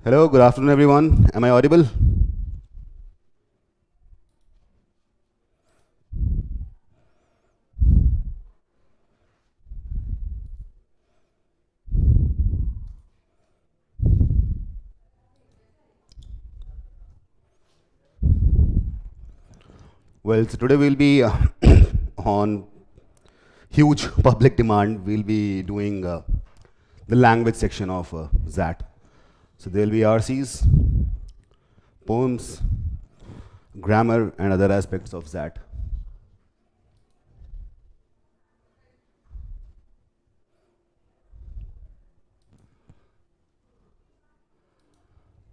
Hello, good afternoon, everyone. Am I audible? Well, so today we'll be on huge public demand. We'll be doing the language section of XAT. So there'll be RCs, poems, grammar, and other aspects of XAT.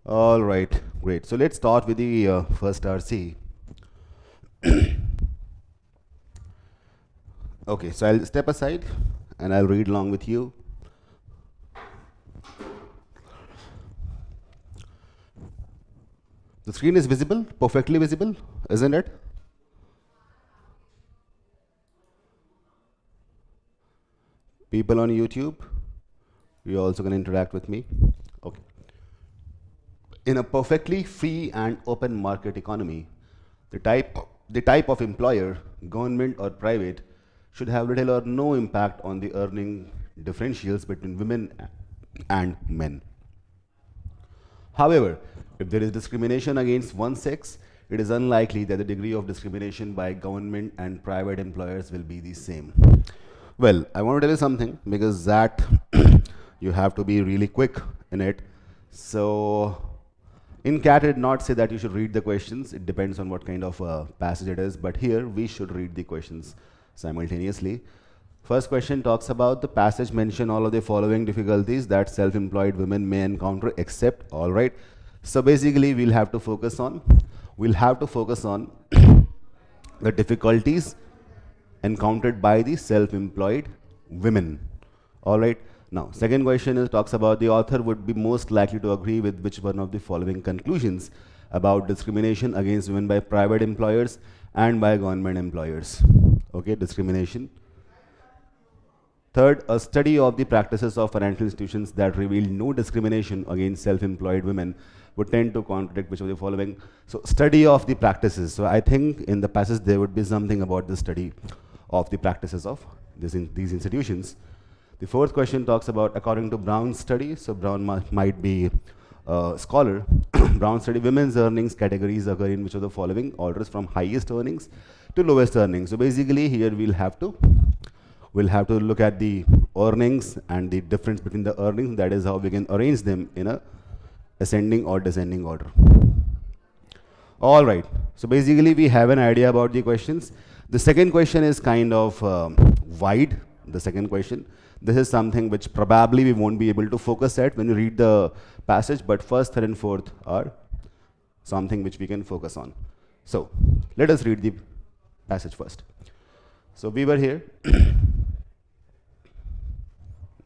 All right, great. So let's start with the first RC. Okay, so I'll step aside and I'll read along with you. The screen is visible, perfectly visible, isn't it? People on YouTube, you're also going to interact with me. Okay. In a perfectly free and open market economy, the type of employer, government or private, should have little or no impact on the earning differentials between women and men. However, if there is discrimination against one sex, it is unlikely that the degree of discrimination by government and private employers will be the same. Well, I want to tell you something because that you have to be really quick in it. So in CAT, it did not say that you should read the questions. It depends on what kind of passage it is. But here, we should read the questions simultaneously. First question talks about the passage mention all of the following difficulties that self-employed women may encounter except, all right. So basically, we'll have to focus on the difficulties encountered by the self-employed women. All right. Now, second question is talks about the author would be most likely to agree with which one of the following conclusions about discrimination against women by private employers and by government employers. Okay, discrimination. Third, a study of the practices of financial institutions that reveal no discrimination against self-employed women would tend to contradict which of the following. So, study of the practices. So, I think in the passage there would be something about the study of the practices of these institutions. The fourth question talks about, according to Brown's study, so Brown might be a scholar. Brown study, women's earnings categories occur in which of the following orders from highest earnings to lowest earnings. So basically here we'll have to look at the earnings and the difference between the earnings. That is how we can arrange them in a ascending or descending order. All right. So basically we have an idea about the questions. The second question is kind of wide. The second question. This is something which probably we won't be able to focus at when you read the passage, but first, third, and fourth are something which we can focus on. So let us read the passage first. So we were here.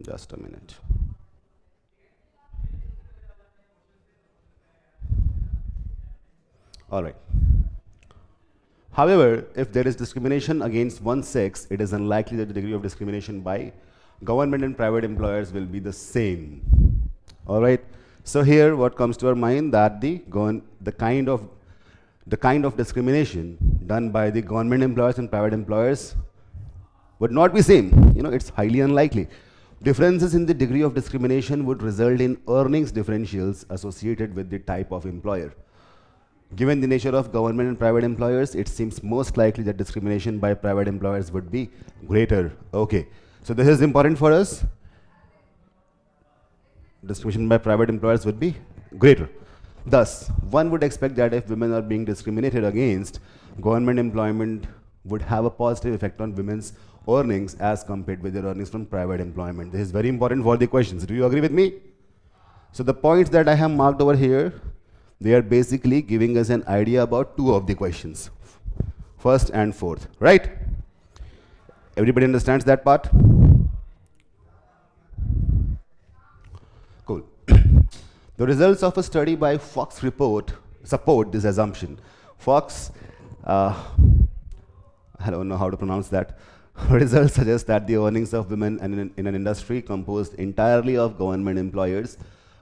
Just a minute. All right. However, if there is discrimination against one sex, it is unlikely that the degree of discrimination by government and private employers will be the same. All right. So here, what comes to our mind that the kind of discrimination done by the government employers and private employers would not be same. You know, it's highly unlikely. Differences in the degree of discrimination would result in earnings differentials associated with the type of employer. Given the nature of government and private employers, it seems most likely that discrimination by private employers would be greater. Okay. So this is important for us. Discrimination by private employers would be greater. Thus, one would expect that if women are being discriminated against, government employment would have a positive effect on women's earnings as compared with their earnings from private employment. This is very important for the questions. Do you agree with me? So the points that I have marked over here, they are basically giving us an idea about two of the questions, first and fourth, right? Everybody understands that part? Cool. The results of a study by Fox support this assumption. Fox, I don't know how to pronounce that. Results suggest that the earnings of women in an industry composed entirely of government employers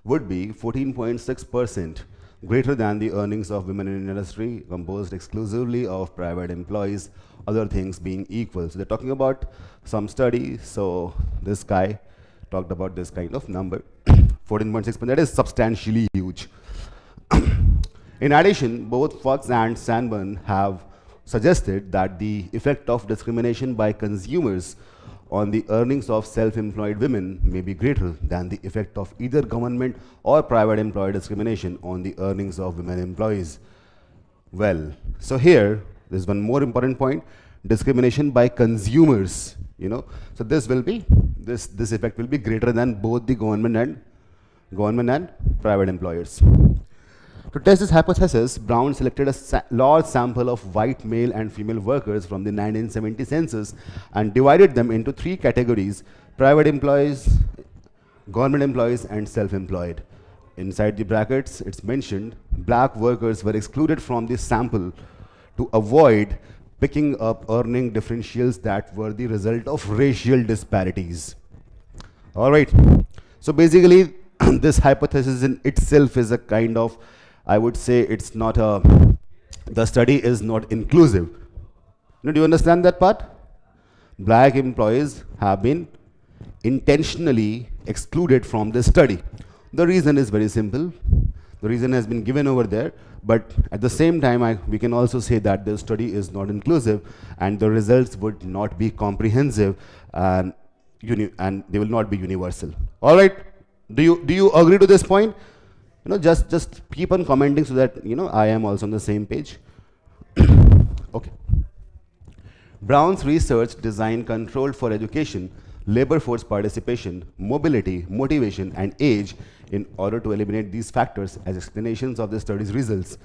would be 14.6% greater than the earnings of women in industry composed exclusively of private employees, other things being equal. So they're talking about some study. So this guy talked about this kind of number, 14.6%. That is substantially huge. In addition, both Fox and Sanborn have suggested that the effect of discrimination by consumers on the earnings of self-employed women may be greater than the effect of either government or private employee discrimination on the earnings of women employees. Well, so here, there's one more important point, discrimination by consumers, So this will be, this effect will be greater than both the government and private employers. To test this hypothesis, Brown selected a large sample of white male and female workers from the 1970 census and divided them into three categories: private employees, government employees, and self-employed. Inside the brackets, it's mentioned black workers were excluded from the sample to avoid picking up earning differentials that were the result of racial disparities. All right. So basically, this hypothesis in itself is a kind of, I would say it's not the study is not inclusive. Do you understand that part? Black employees have been intentionally excluded from this study. The reason is very simple. The reason has been given over there, but at the same time, we can also say that the study is not inclusive and the results would not be comprehensive and they will not be universal. All right? Do you agree to this point? Just keep on commenting so that, I am also on the same page. Okay. Brown's research designed controlled for education, labor force participation, mobility, motivation, and age in order to eliminate these factors as explanations of the study's results.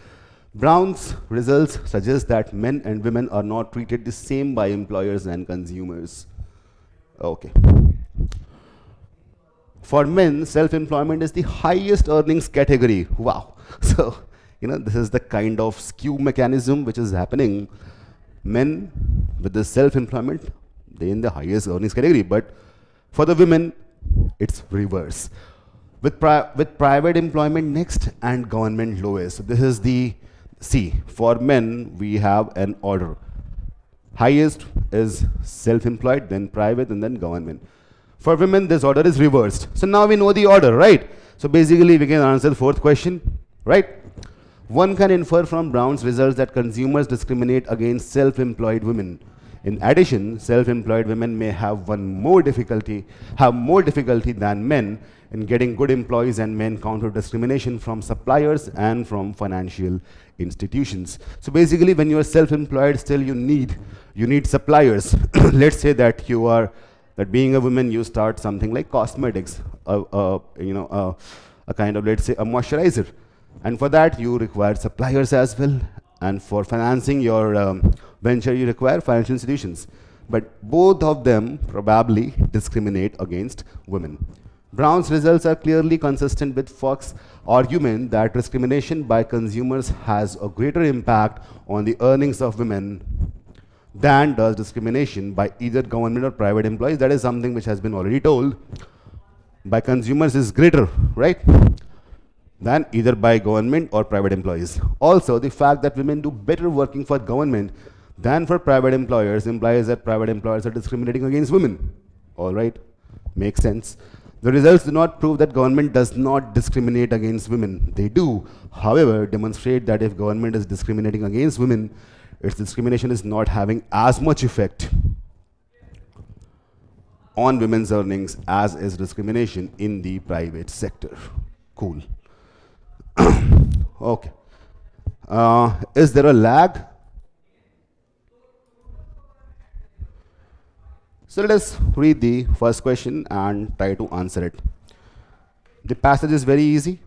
Brown's results suggest that men and women are not treated the same by employers and consumers. Okay. For men, self-employment is the highest earnings category. Wow. So, this is the kind of skew mechanism which is happening. Men with the self-employment, they're in the highest earnings category. But for the women, it's reverse. With private employment next and government lowest. So this is the C. For men, we have an order. Highest is self-employed, then private, and then government. For women, this order is reversed. So now we know the order, right? So basically, we can answer the fourth question, right? One can infer from Brown's results that consumers discriminate against self-employed women. In addition, self-employed women may have more difficulty than men in getting good employees and may encounter discrimination from suppliers and from financial institutions. So basically, when you are self-employed, still you need suppliers. Let's say that that being a woman, you start something like cosmetics, a kind of, let's say, a moisturizer. And for that, you require suppliers as well. And for financing your venture, you require financial institutions. But both of them probably discriminate against women. Brown's results are clearly consistent with Fox's argument that discrimination by consumers has a greater impact on the earnings of women than does discrimination by either government or private employees. That is something which has been already told. By consumers is greater, right? Than either by government or private employees. Also, the fact that women do better working for government than for private employers implies that private employers are discriminating against women. All right, makes sense. The results do not prove that government does not discriminate against women. They do, however, demonstrate that if government is discriminating against women, its discrimination is not having as much effect on women's earnings as is discrimination in the private sector. Cool. Okay. Is there a lag? So let us read the first question and try to answer it. The passage is very easy.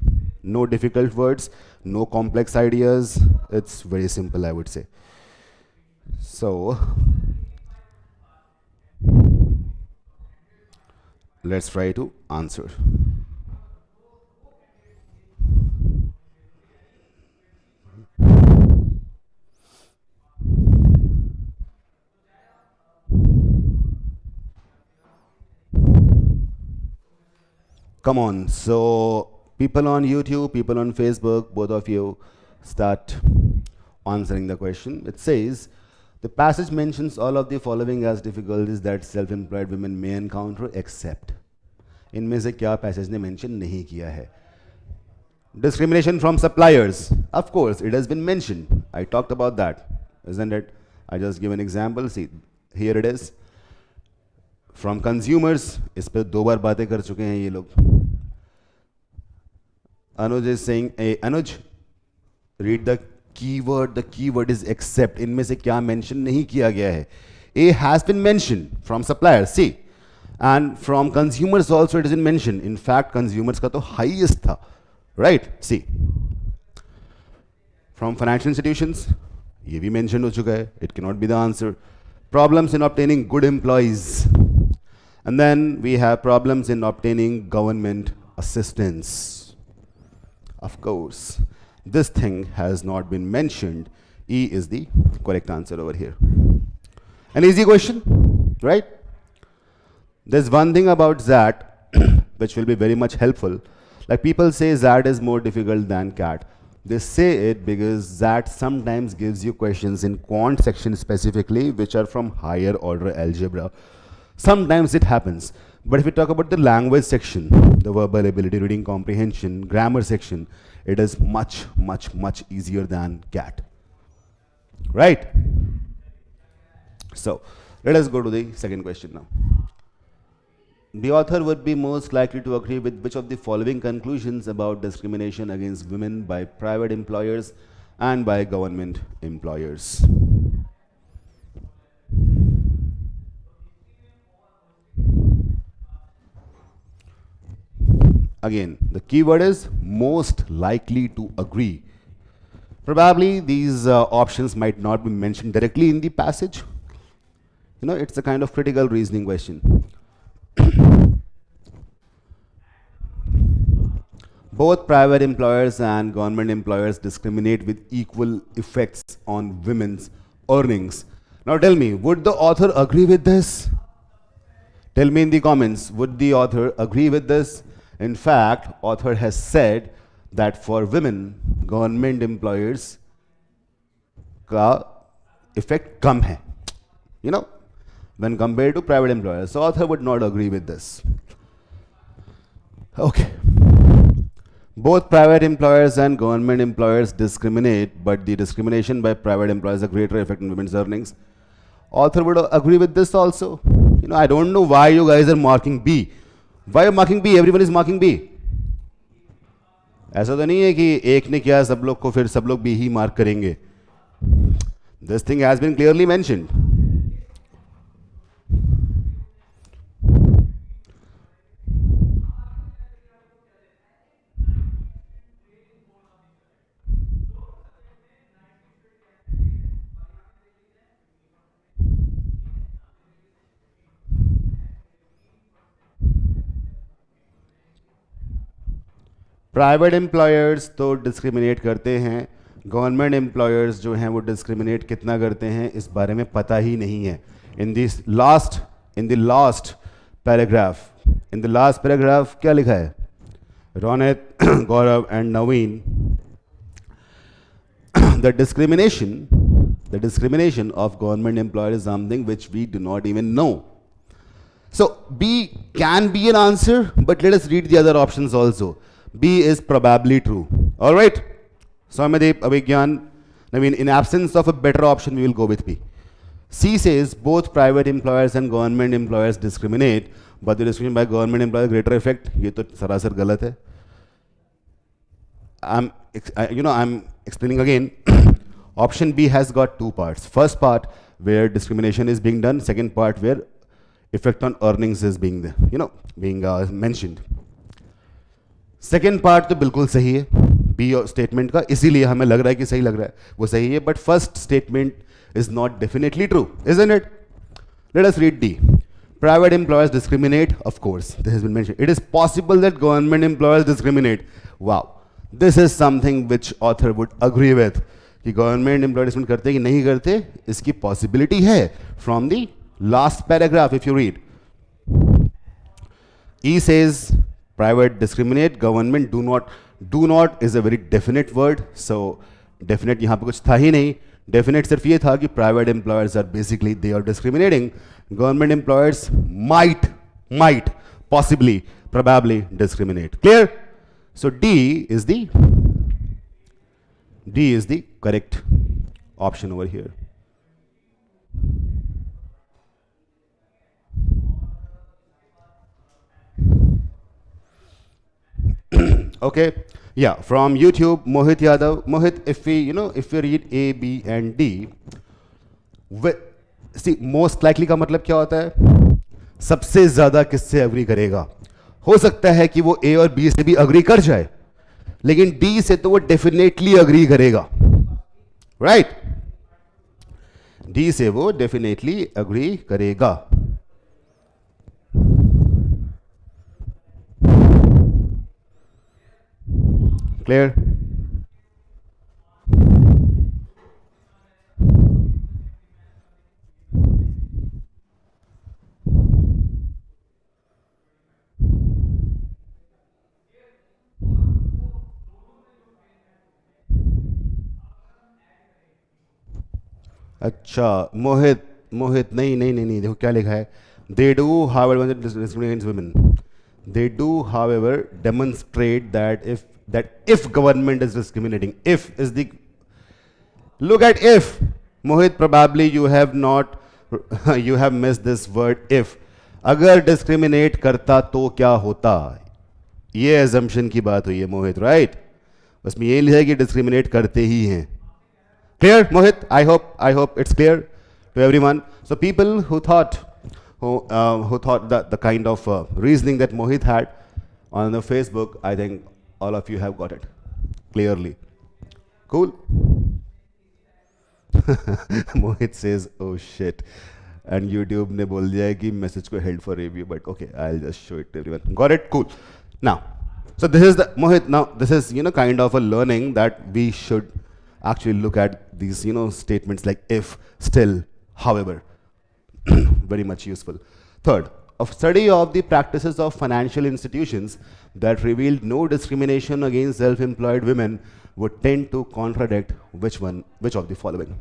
No difficult words, no complex ideas. It's very simple, I would say. So let's try to answer. Come on, so People on YouTube, people on Facebook, both of you start answering the question. It says, the passage mentions all of the following as difficulties that self-employed women may encounter except. इनमें से क्या passage ने mention नहीं किया है? Discrimination from suppliers. Of course, it has been mentioned. I talked about that, isn't it? I just give an example. See, here it is. From consumers, इस पे 2 बार बातें कर चुके हैं ये लोग. Anuj is saying, hey, Anuj, read the keyword. The keyword is except. इनमें से क्या mention नहीं किया गया है? A has been mentioned from suppliers. See, and from consumers also it has been mentioned. In fact, consumers का तो highest था, right? See, from financial institutions, ये भी mentioned हो चुका है. It cannot be the answer. Problems in obtaining good employees, and then we have problems in obtaining government assistance. Of course, this thing has not been mentioned. E is the correct answer over here. An easy question, right? There's one thing about XAT which will be very much helpful. Like people say XAT is more difficult than CAT. They say it because XAT sometimes gives you questions in quant section specifically which are from higher order algebra. Sometimes it happens. But if we talk about the language section, the verbal ability, reading comprehension, grammar section, it is much, much, much easier than CAT. Right? So, let us go to the second question now. The author would be most likely to agree with which of the following conclusions about discrimination against women by private employers and by government employers. Again, the keyword is most likely to agree. Probably these options might not be mentioned directly in the passage. You know, it's a kind of critical reasoning question. Both private employers and government employers discriminate with equal effects on women's earnings. Now tell me, would the author agree with this? Tell me in the comments, would the author agree with this? In fact, author has said that for women, government employers का effect कम है. You know, when compared to private employers. So author would not agree with this. Okay. Both private employers and government employers discriminate, but the discrimination by private employers has a greater effect on women's earnings. Author would agree with this also. You know, I don't know why you guys are marking B. Why are you marking B? Everyone is marking B. ऐसा तो नहीं है कि एक ने किया सब लोग को फिर सब लोग B ही मार्क करेंगे. This thing has been clearly mentioned. Private employers तो डिस्क्रिमिनेट करते हैं, गवर्नमेंट एम्प्लॉयर्स जो हैं वो डिस्क्रिमिनेट कितना करते हैं इस बारे में पता ही नहीं है. इन द लास्ट पैराग्राफ क्या लिखा है? Ronit, Gaurav and Naveen, the discrimination of government employers is something which we do not even know. So B can be an answer, but let us read the other options also. B is probably true. All right. Swamadip, Abhigyan, Naveen, in absence of a better option, we will go with B. C says both private employers and government employers discriminate, but the discrimination by government employers greater effect. ये तो सरासर गलत है. I'm explaining again. Option B has got two parts. First part where discrimination is being done. Second part where effect on earnings is being mentioned. Second part तो बिल्कुल सही है B statement का, इसीलिए हमें लग रहा है कि सही लग रहा है, वो सही है, but first statement is not definitely true, isn't it? Let us read D. Private employers discriminate, of course this has been mentioned. It is possible that government employers discriminate. Wow, this is something which author would agree with, कि government employ discriminate करते कि नहीं करते, इसकी possibility है from the last paragraph if you read. E says Private discriminate, government do not. Do not is a very definite word. So definite यहाँ पे कुछ था ही नहीं. Definite सिर्फ ये था कि private employers are basically they are discriminating. Government employers might, possibly, probably discriminate. Clear? So D is the correct option over here. Okay, yeah, from YouTube, Mohit Yadav. Mohit, if we read A, B, and D, see, most likely का मतलब क्या होता है? सबसे ज्यादा किससे agree करेगा? हो सकता है कि वो A और B से भी अग्री कर जाए, लेकिन D से तो वो डेफिनेटली अग्री करेगा, राइट? D से वो डेफिनेटली अग्री करेगा. Clear? अच्छा, मोहित मोहित नहीं नहीं नहीं नहीं, देखो क्या लिखा है. They do however discriminate against women. They do however demonstrate that if government is discriminating, if is the, look at if. Mohit, probably you have not you have missed this word if. अगर discriminate करता तो क्या होता, ये assumption की बात हुई है मोहित, right? बस में ये लिखा है कि discriminate करते ही हैं. Clear, Mohit? I hope it's clear to everyone. So people who thought that the kind of reasoning that Mohit had on the Facebook, I think all of you have got it clearly. Cool. Mohit says, "Oh shit," and YouTube ने बोल दिया है कि message को held for review, but okay, I'll just show it to everyone. Got it? Cool. Now, so this is the Mohit. Now this is kind of a learning that we should actually look at these statements like if, still, however. Very much useful. Third, a study of the practices of financial institutions that revealed no discrimination against self-employed women would tend to contradict which of the following?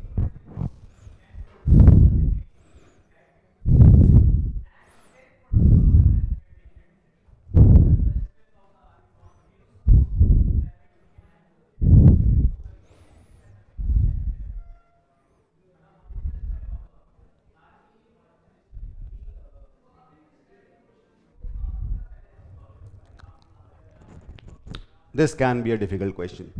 This can be a difficult question.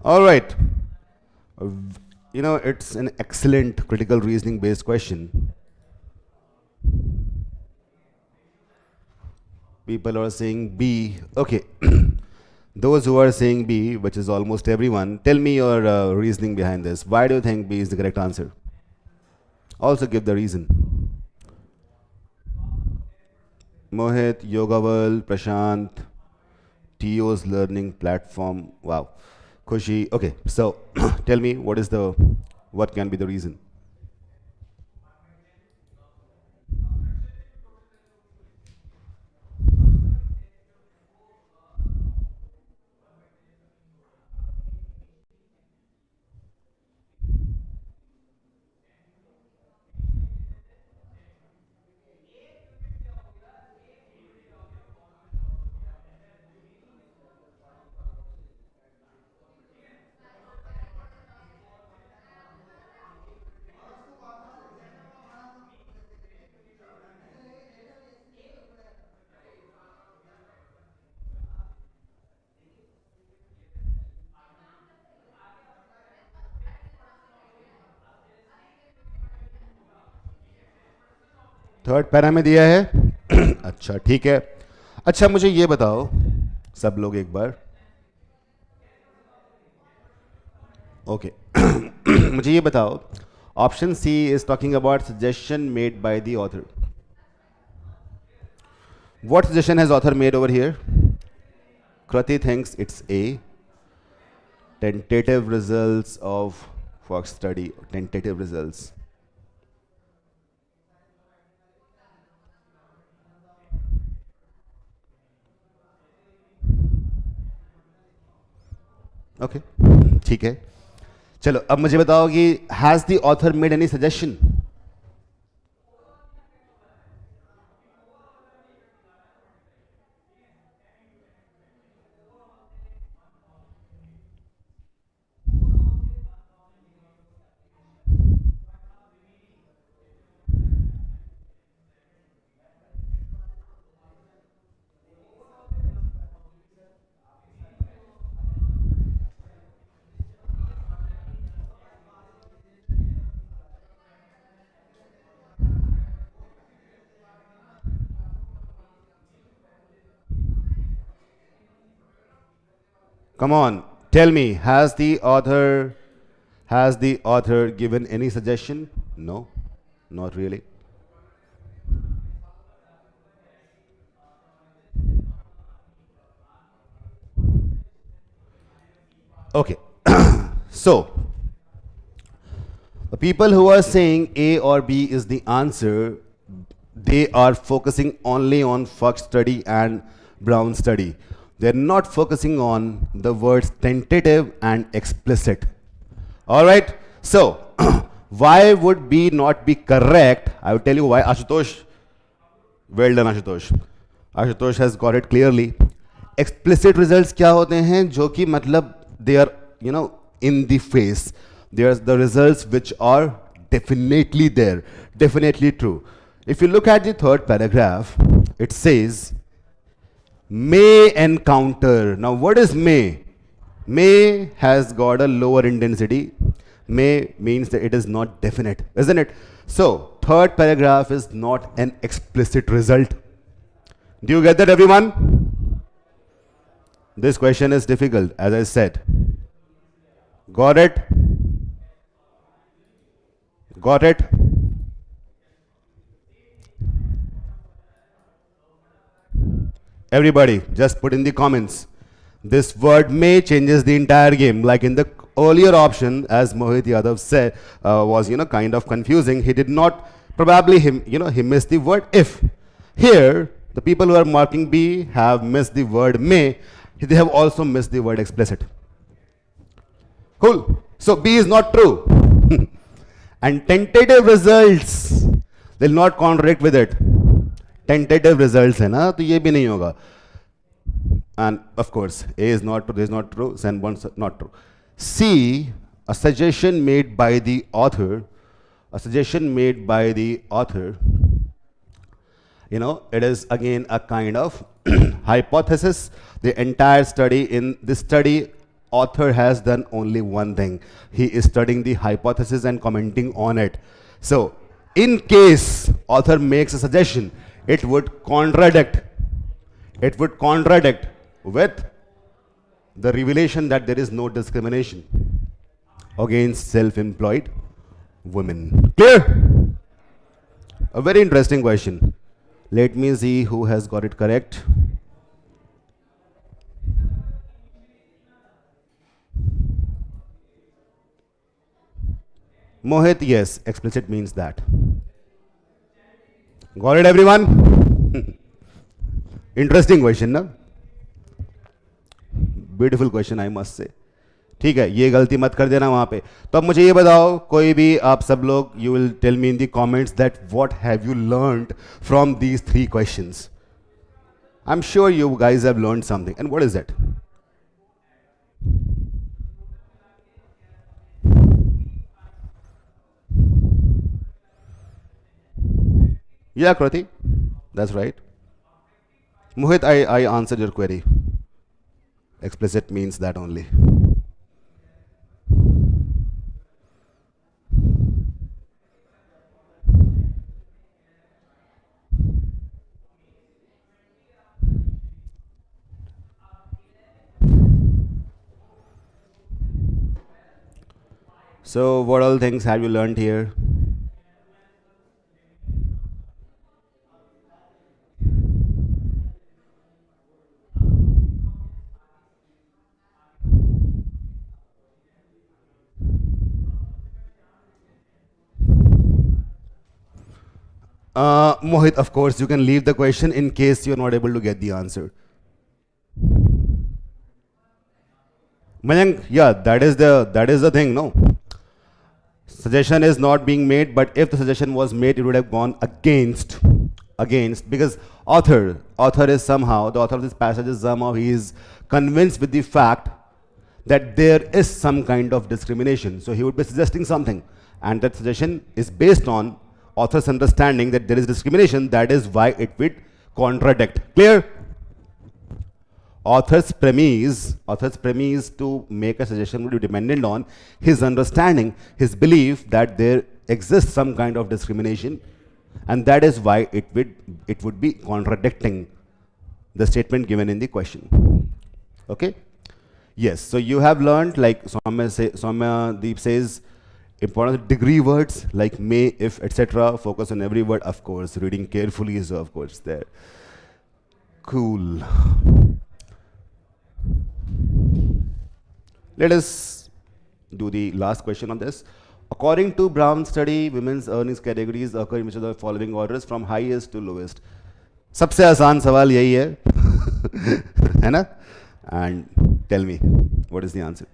All right. It's an excellent critical reasoning based question. People are saying B. Okay. Those who are saying B, which is almost everyone, tell me your reasoning behind this. Why do you think B is the correct answer? Also give the reason. Mohit, Yoga World, Prashant, TO's learning platform. Wow. Khushi. Okay, so tell me what can be the reason? Third para में दिया है. अच्छा ठीक है. अच्छा मुझे ये बताओ सब लोग एक बार. ओके. मुझे ये बताओ, option C is talking about suggestion made by the author. What suggestion has author made over here? Krati thinks it's A. Tentative results of Fox study. Tentative results. Okay. ठीक है. चलो अब मुझे बताओ कि has the author made any suggestion? Come on, tell me, has the author given any suggestion? No, not really. Okay. So, the people who are saying A or B is the answer, they are focusing only on Fox study and Brown study. They're not focusing on the words tentative and explicit. All right. So, why would B not be correct? I will tell you why. Ashutosh, well done, Ashutosh. Ashutosh has got it clearly. Explicit results क्या होते हैं जो कि मतलब they are in the face. There's the results which are definitely there, definitely true. If you look at the third paragraph, it says may encounter. Now what is may? May has got a lower intensity. May means that it is not definite, isn't it? So third paragraph is not an explicit result. Do you get that, everyone? This question is difficult, as I said. Got it? Got it? Everybody, just put in the comments. This word may changes the entire game. Like in the earlier option, as Mohit Yadav said, was kind of confusing. He did not, probably he missed the word if. Here, the people who are marking B have missed the word may. They have also missed the word explicit. Cool. So B is not true. And tentative results will not contradict with it. Tentative results है ना, तो ये भी नहीं होगा. And of course, A is not true, this is not true, and 1 is not true. C, a suggestion made by the author, it is again a kind of hypothesis. The entire study, in this study, author has done only one thing. He is studying the hypothesis and commenting on it. So, in case author makes a suggestion, it would contradict with the revelation that there is no discrimination against self-employed women. Clear? A very interesting question. Let me see who has got it correct. Mohit, yes, explicit means that. Got it, everyone? Interesting question, na? Beautiful question, I must say. ठीक है, ये गलती मत कर देना वहाँ पे. तो अब मुझे ये बताओ, कोई भी आप सब लोग, you will tell me in the comments that what have you learned from these 3 questions. I'm sure you guys have learned something. And what is it? Yeah, Krati, that's right. Mohit, I answered your query. Explicit means that only. So what all things have you learned here? Mohit, of course, you can leave the question in case you're not able to get the answer. Mayank, yeah, that is the thing, no? Suggestion is not being made, but if the suggestion was made, it would have gone against, because author is somehow, the author of this passage is somehow, he is convinced with the fact that there is some kind of discrimination. So he would be suggesting something, and that suggestion is based on author's understanding that there is discrimination. That is why it would contradict. Clear? Author's premise to make a suggestion would be dependent on his understanding, his belief that there exists some kind of discrimination, and that is why it would be contradicting the statement given in the question. Okay? Yes, so you have learned, like Soumya Deep says, important degree words like may, if, etc. Focus on every word, of course. Reading carefully is, of course, there. Cool. Let us do the last question on this. According to Brown study, women's earnings categories occur in which of the following orders from highest to lowest. सबसे आसान सवाल यही है, है ना? And tell me, what is the answer?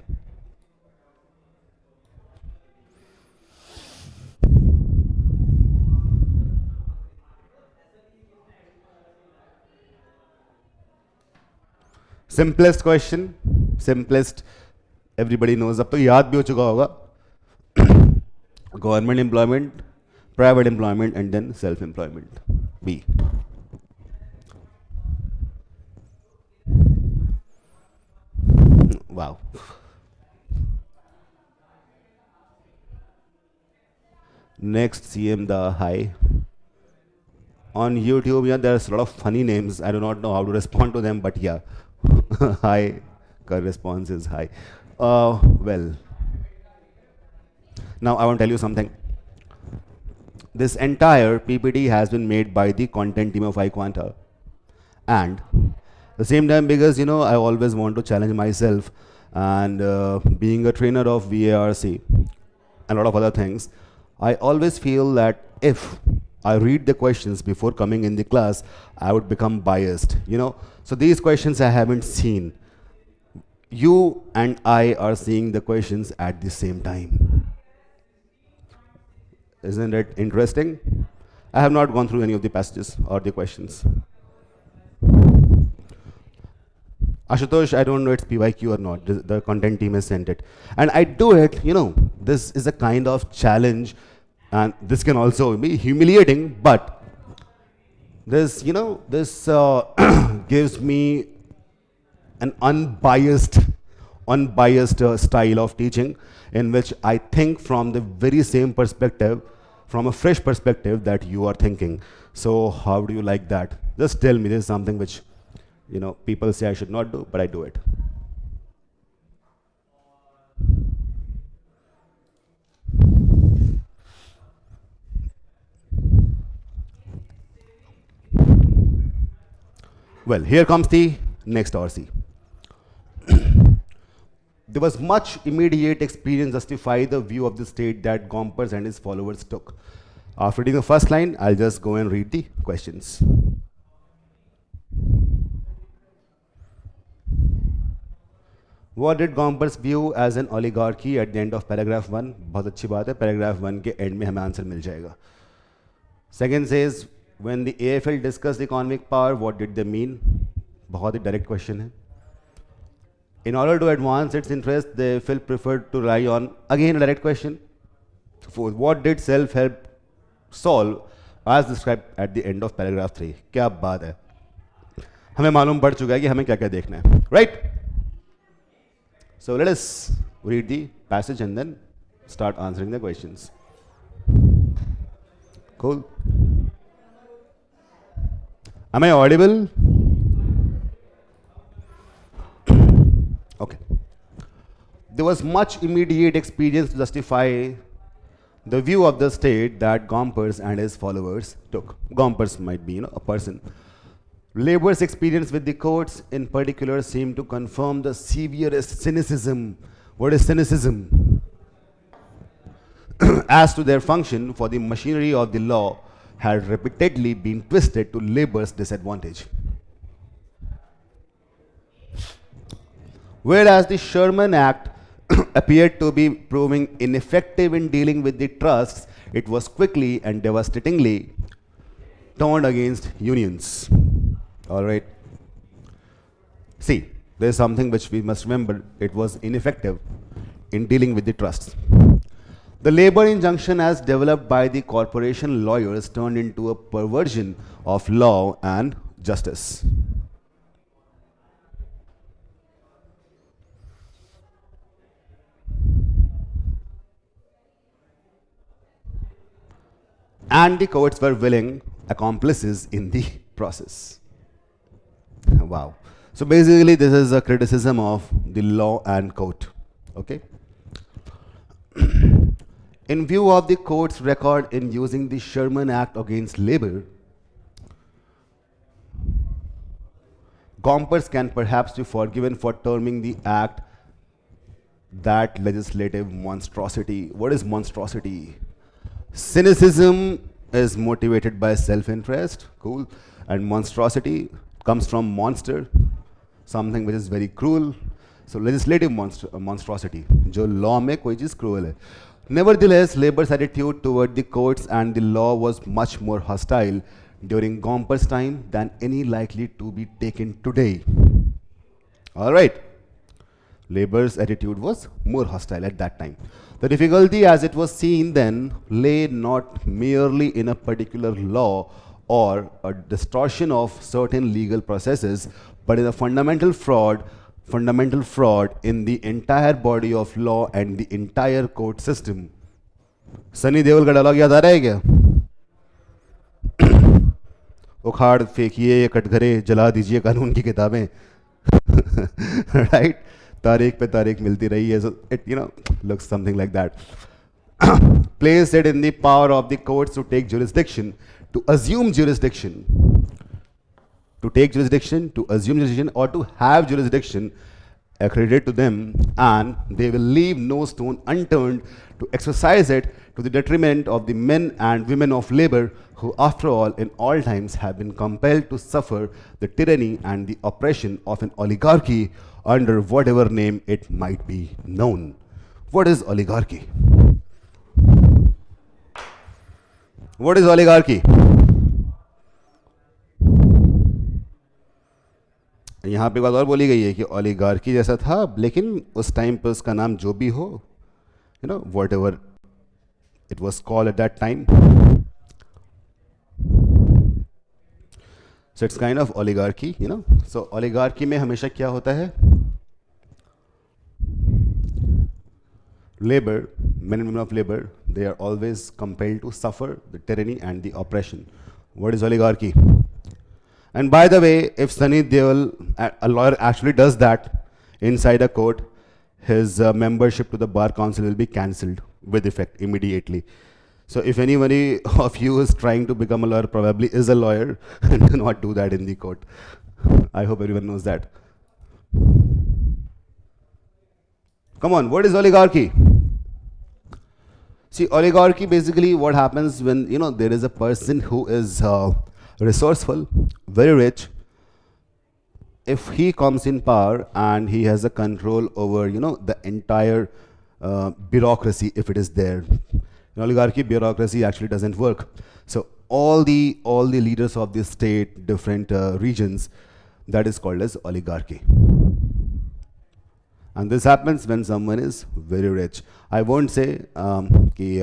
Simplest question, simplest, everybody knows, अब तो याद भी हो चुका होगा. Government employment, private employment, and then self-employment. B. Wow. Next, CM the high. On YouTube, yeah, there's a lot of funny names. I do not know how to respond to them, but yeah, high. Response is high. Well, now I want to tell you something. This entire PPT has been made by the content team of iQuanta, and the same time, because I always want to challenge myself, and being a trainer of VARC and a lot of other things, I always feel that if I read the questions before coming in the class, I would become biased, So these questions I haven't seen. You and I are seeing the questions at the same time. Isn't it interesting? I have not gone through any of the passages or the questions. Ashutosh, I don't know it's PYQ or not. The content team has sent it. And I do it, this is a kind of challenge, and this can also be humiliating, but this, this gives me an unbiased style of teaching, in which I think from the very same perspective, from a fresh perspective that you are thinking. So how do you like that? Just tell me. This is something which people say I should not do, but I do it. Well, here comes the next RC. There was much immediate experience justify the view of the state that Gompers and his followers took. After reading the first line, I'll just go and read the questions. What did Gompers view as an oligarchy at the end of paragraph 1? बहुत अच्छी बात है, paragraph 1 के end में हमें answer मिल जाएगा. Second says, when the AFL discussed economic power, what did they mean? बहुत ही direct question है. In order to advance its interest, the AFL preferred to rely on, again a direct question. Fourth, what did self-help solve as described at the end of paragraph 3? क्या बात है, हमें मालूम पड़ चुका है कि हमें क्या क्या देखना है, right? So let us read the passage and then start answering the questions. Cool. Am I audible? Okay. there was much immediate experience to justify the view of the state that Gompers and his followers took. Gompers might be, a person. Labor's experience with the courts in particular seemed to confirm the severest cynicism. What is cynicism? As to their function, for the machinery of the law had repeatedly been twisted to labor's disadvantage. Whereas the Sherman Act appeared to be proving ineffective in dealing with the trusts, it was quickly and devastatingly turned against unions. All right. See, there's something which we must remember. It was ineffective in dealing with the trusts. The labor injunction as developed by the corporation lawyers turned into a perversion of law and justice. And the courts were willing accomplices in the process. Wow. So basically this is a criticism of the law and court. Okay. In view of the court's record in using the Sherman Act against labor, Gompers can perhaps be forgiven for terming the act that legislative monstrosity. What is monstrosity? Cynicism is motivated by self-interest, cool, and monstrosity comes from monster, something which is very cruel. So legislative monstrosity, जो law में कोई चीज cruel है. Nevertheless, labor's attitude toward the courts and the law was much more hostile during Gomper's time than any likely to be taken today. All right. Labor's attitude was more hostile at that time. The difficulty as it was seen then lay not merely in a particular law or a distortion of certain legal processes, but in a fundamental fraud in the entire body of law and the entire court system. Sunny Deol का dialogue याद आ रहा है क्या? उखाड़ फेंकिए कटघरे जला दीजिए कानून की किताबें. Right? तारीख पे तारीख मिलती रही है. So it looks something like that. Placed it in the power of the courts to take jurisdiction, to assume jurisdiction, to take jurisdiction, to assume jurisdiction, or to have jurisdiction accredited to them, and they will leave no stone unturned to exercise it to the detriment of the men and women of labor who, after all, in all times have been compelled to suffer the tyranny and the oppression of an oligarchy under whatever name it might be known. What is oligarchy? What is oligarchy? यहाँ पे बात और बोली गई है कि oligarchy जैसा था, लेकिन उस टाइम पे उसका नाम जो भी हो, whatever it was called at that time. So it's kind of oligarchy, So oligarchy में हमेशा क्या होता है? Labor, men and women of labor, they are always compelled to suffer the tyranny and the oppression. What is oligarchy? And by the way, if Sunny Deol, a lawyer, actually does that inside a court, his membership to the Bar Council will be cancelled with effect immediately. So if anybody of you is trying to become a lawyer, probably is a lawyer, and do not do that in the court. I hope everyone knows that. Come on, what is oligarchy? See, oligarchy basically what happens when, there is a person who is resourceful, very rich. If he comes in power and he has a control over, the entire bureaucracy, if it is there. In oligarchy, bureaucracy actually doesn't work. So all the leaders of the state, different regions, that is called as oligarchy. And this happens when someone is very rich. I won't say कि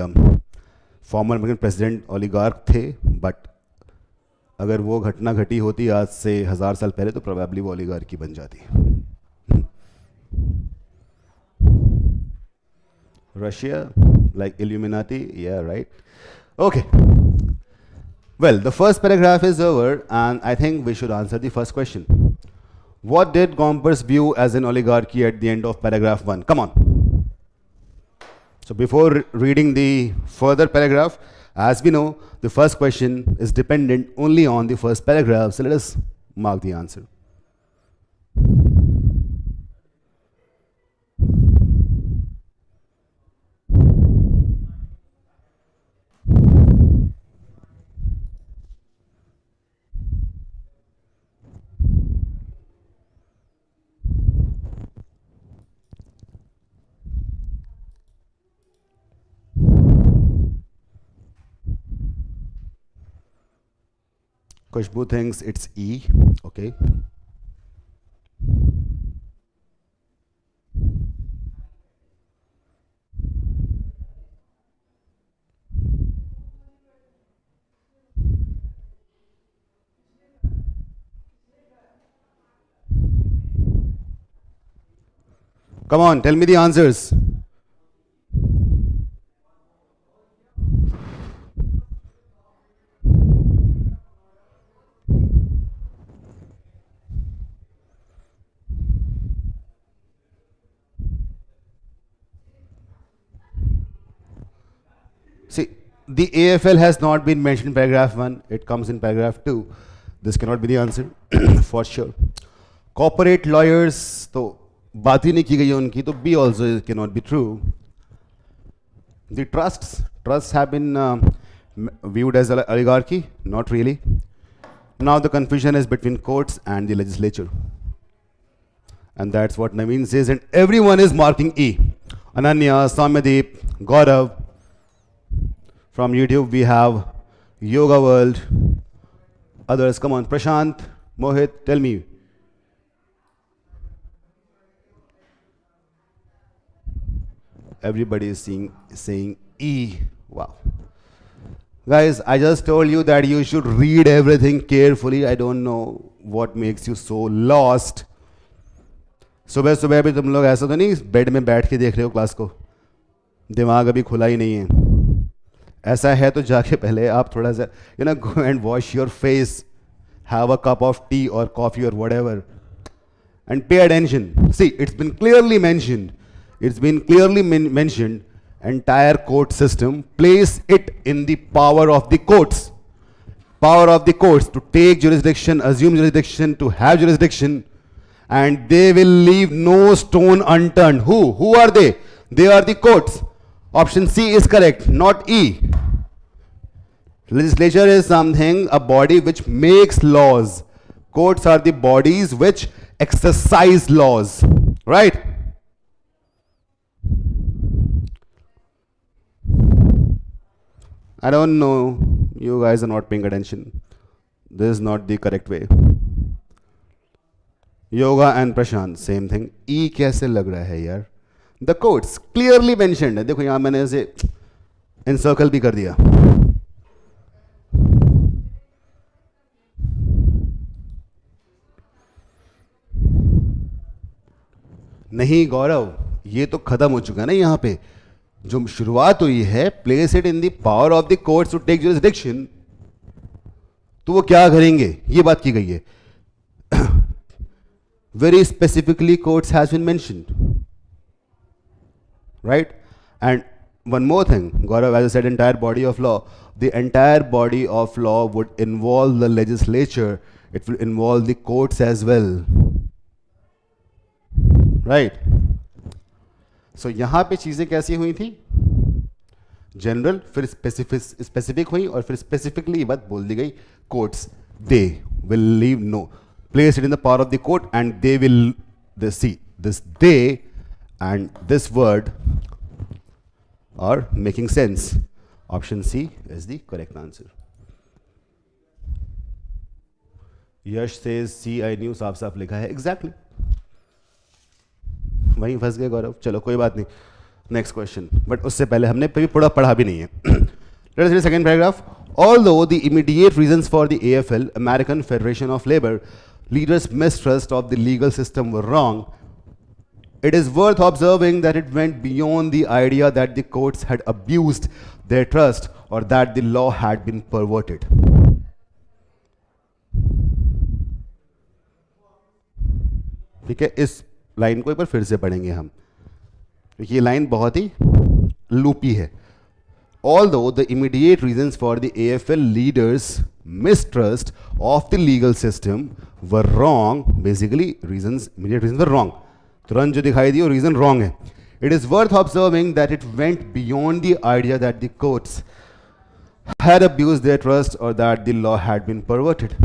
former American president oligarch थे, but अगर वो घटना घटी होती आज से 1000 साल पहले तो probably वो oligarchy बन जाती. Russia, like Illuminati, yeah, right? Okay. Well, the first paragraph is over, and I think we should answer the first question. What did Gompers view as an oligarchy at the end of paragraph 1? Come on. So before reading the further paragraph, as we know, the first question is dependent only on the first paragraph. So let us mark the answer. Kushbu thinks it's E. Okay. Come on, tell me the answers. See, the AFL has not been mentioned in paragraph 1. It comes in paragraph 2. This cannot be the answer for sure. Corporate lawyers, तो बात ही नहीं की गई है उनकी, तो B also cannot be true. The trusts have been viewed as an oligarchy, not really. Now the confusion is between courts and the legislature. And that's what Naveen says, and everyone is marking E. Ananya, Saumyadeep, Gaurav. From YouTube we have Yoga World. Others, come on, Prashant, Mohit, tell me. Everybody is saying E. Wow. Guys, I just told you that you should read everything carefully. I don't know what makes you so lost. सुबह सुबह भी तुम लोग ऐसा तो नहीं bed में बैठ के देख रहे हो क्लास को, दिमाग अभी खुला ही नहीं है. ऐसा है तो जाके पहले आप थोड़ा सा go and wash your face, have a cup of tea or coffee or whatever, and pay attention. See, it's been clearly mentioned. Entire court system, place it in the power of the courts. Power of the courts to take jurisdiction, assume jurisdiction, to have jurisdiction, and they will leave no stone unturned. Who are they? They are the courts. Option C is correct, not E. Legislature is something, a body which makes laws. Courts are the bodies which exercise laws, right? I don't know, you guys are not paying attention. This is not the correct way. Yoga and Prashant, same thing. E कैसे लग रहा है यार? The courts clearly mentioned है. देखो यहाँ मैंने इसे encircle भी कर दिया. नहीं गौरव, ये तो खत्म हो चुका है ना यहाँ पे. जो शुरुआत हुई है, place it in the power of the courts to take jurisdiction, तो वो क्या करेंगे ये बात की गई है. Very specifically courts has been mentioned, right? And one more thing, Gaurav, as I said, entire body of law. The entire body of law would involve the legislature. It will involve the courts as well, right? So यहाँ पे चीजें कैसी हुई थी? General, फिर specific हुई, और फिर स्पेसिफिकली ये बात बोल दी गई, courts they will leave no, place it in the power of the court, and they will see this they and this word are making sense. Option C is the correct answer. Yash says C I knew, साफ साफ लिखा है. Exactly वहीं फंस गए गौरव. चलो कोई बात नहीं, नेक्स्ट क्वेश्चन. बट उससे पहले हमने कभी पूरा पढ़ा भी नहीं है. Let's read second paragraph. Although the immediate reasons for the AFL, American Federation of Labor, leaders' mistrust of the legal system were wrong, it is worth observing that it went beyond the idea that the courts had abused their trust or that the law had been perverted. ठीक है, इस line को एक बार फिर से पढ़ेंगे हम, क्योंकि ये लाइन बहुत ही loopy hai. Although the immediate reasons for the AFL leaders' mistrust of the legal system were wrong, basically immediate reasons were wrong. तुरंत जो दिखाई दी वो reason wrong है. It is worth observing that it went beyond the idea that the courts had abused their trust or that the law had been perverted.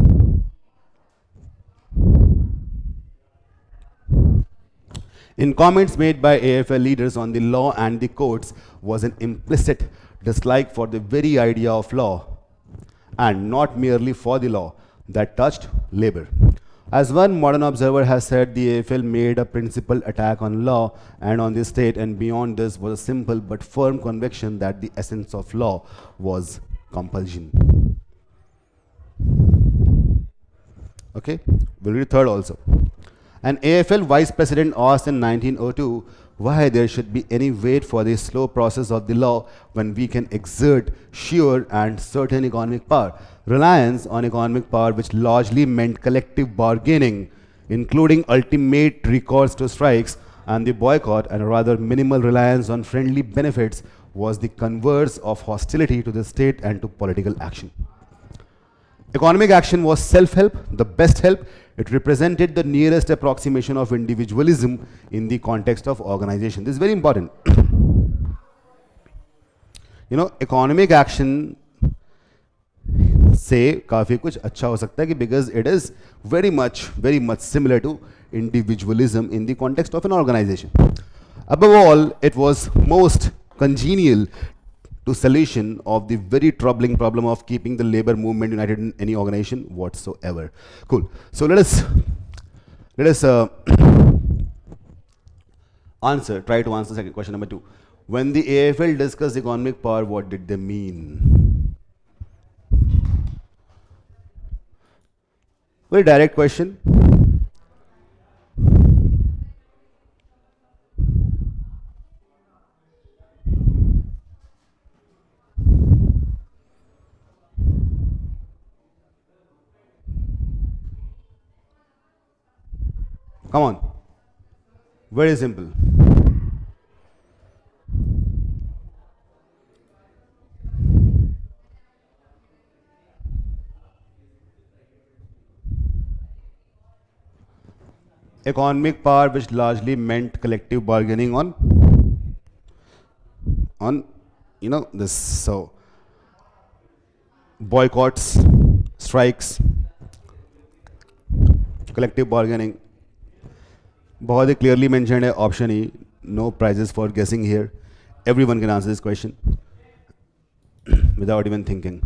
In comments made by AFL leaders on the law and the courts was an implicit dislike for the very idea of law, and not merely for the law that touched labor. As one modern observer has said, the AFL made a principal attack on law and on the state, and beyond this was a simple but firm conviction that the essence of law was compulsion. Okay, we'll read third also. An AFL vice president asked in 1902 why there should be any wait for the slow process of the law when we can exert sure and certain economic power. Reliance on economic power, which largely meant collective bargaining, including ultimate recourse to strikes and the boycott, and a rather minimal reliance on friendly benefits, was the converse of hostility to the state and to political action. Economic action was self-help, the best help. It represented the nearest approximation of individualism in the context of organization. This is very important. You know, economic action से काफ़ी कुछ अच्छा हो सकता है कि because it is very much similar to individualism in the context of an organization. Above all, it was most congenial to solution of the very troubling problem of keeping the labor movement united in any organization whatsoever. Cool. So let us try to answer second question number 2. When the AFL discussed economic power, what did they mean? Very direct question. Come on. Very simple. Economic power, which largely meant collective bargaining on this. So boycotts, strikes, collective bargaining. बहुत ही clearly mentioned है option E. No prizes for guessing here. Everyone can answer this question without even thinking.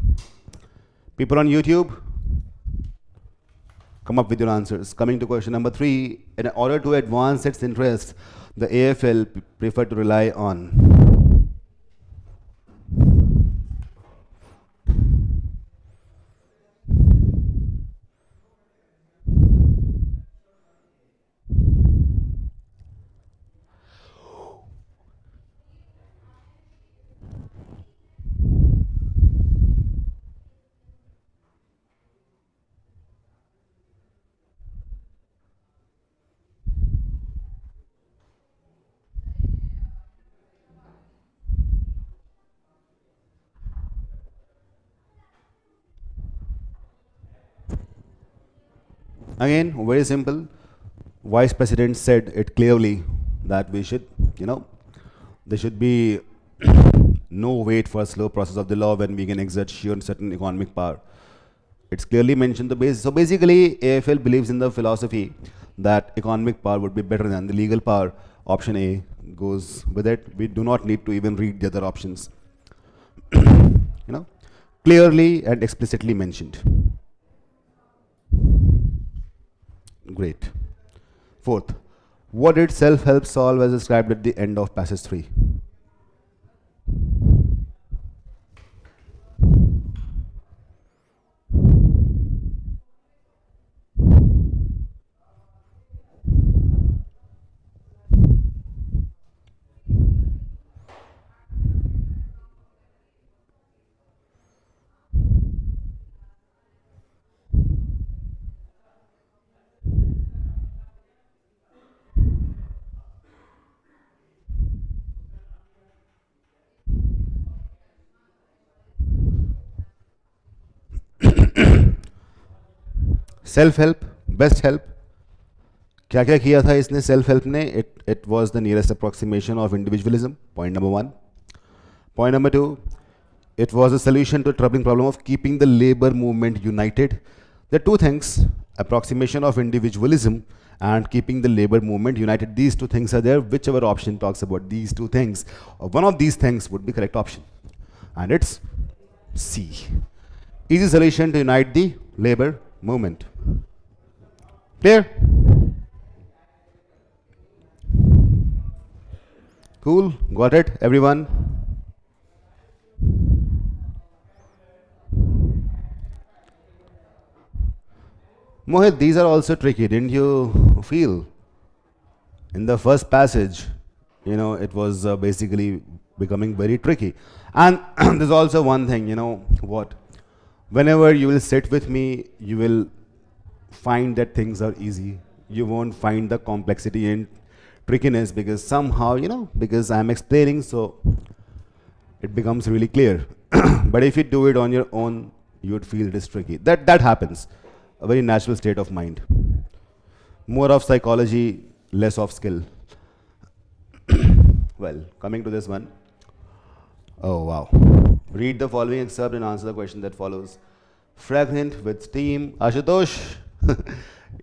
People on YouTube, come up with your answers. Coming to question number 3, in order to advance its interests, the AFL preferred to rely on again, very simple. Vice President said it clearly that we should, there should be no wait for a slow process of the law when we can exert sheer certain economic power. It's clearly mentioned the base. So basically, AFL believes in the philosophy that economic power would be better than the legal power. Option A goes with it. We do not need to even read the other options. Clearly and explicitly mentioned. Great. Fourth, what did self-help solve as described at the end of passage 3? Self help, best help. क्या क्या किया था इसने self help ने? It was the nearest approximation of individualism. Point number 1. Point number 2, it was a solution to the troubling problem of keeping the labor movement united. The two things, approximation of individualism and keeping the labor movement united, these two things are there. Whichever option talks about these two things, or one of these things would be correct option. And it's C. Easy solution to unite the labor movement. Clear? Cool, got it, everyone? Mohit, these are also tricky. Didn't you feel? In the first passage, it was basically becoming very tricky. And there's also one thing, what? Whenever you will sit with me, you will find that things are easy. You won't find the complexity and trickiness because somehow, because I'm explaining, so it becomes really clear. But if you do it on your own, you would feel it is tricky. That happens. A very natural state of mind. More of psychology, less of skill. Well, coming to this one. Oh, wow. Read the following excerpt and answer the question that follows. Fragrant with steam. Ashutosh,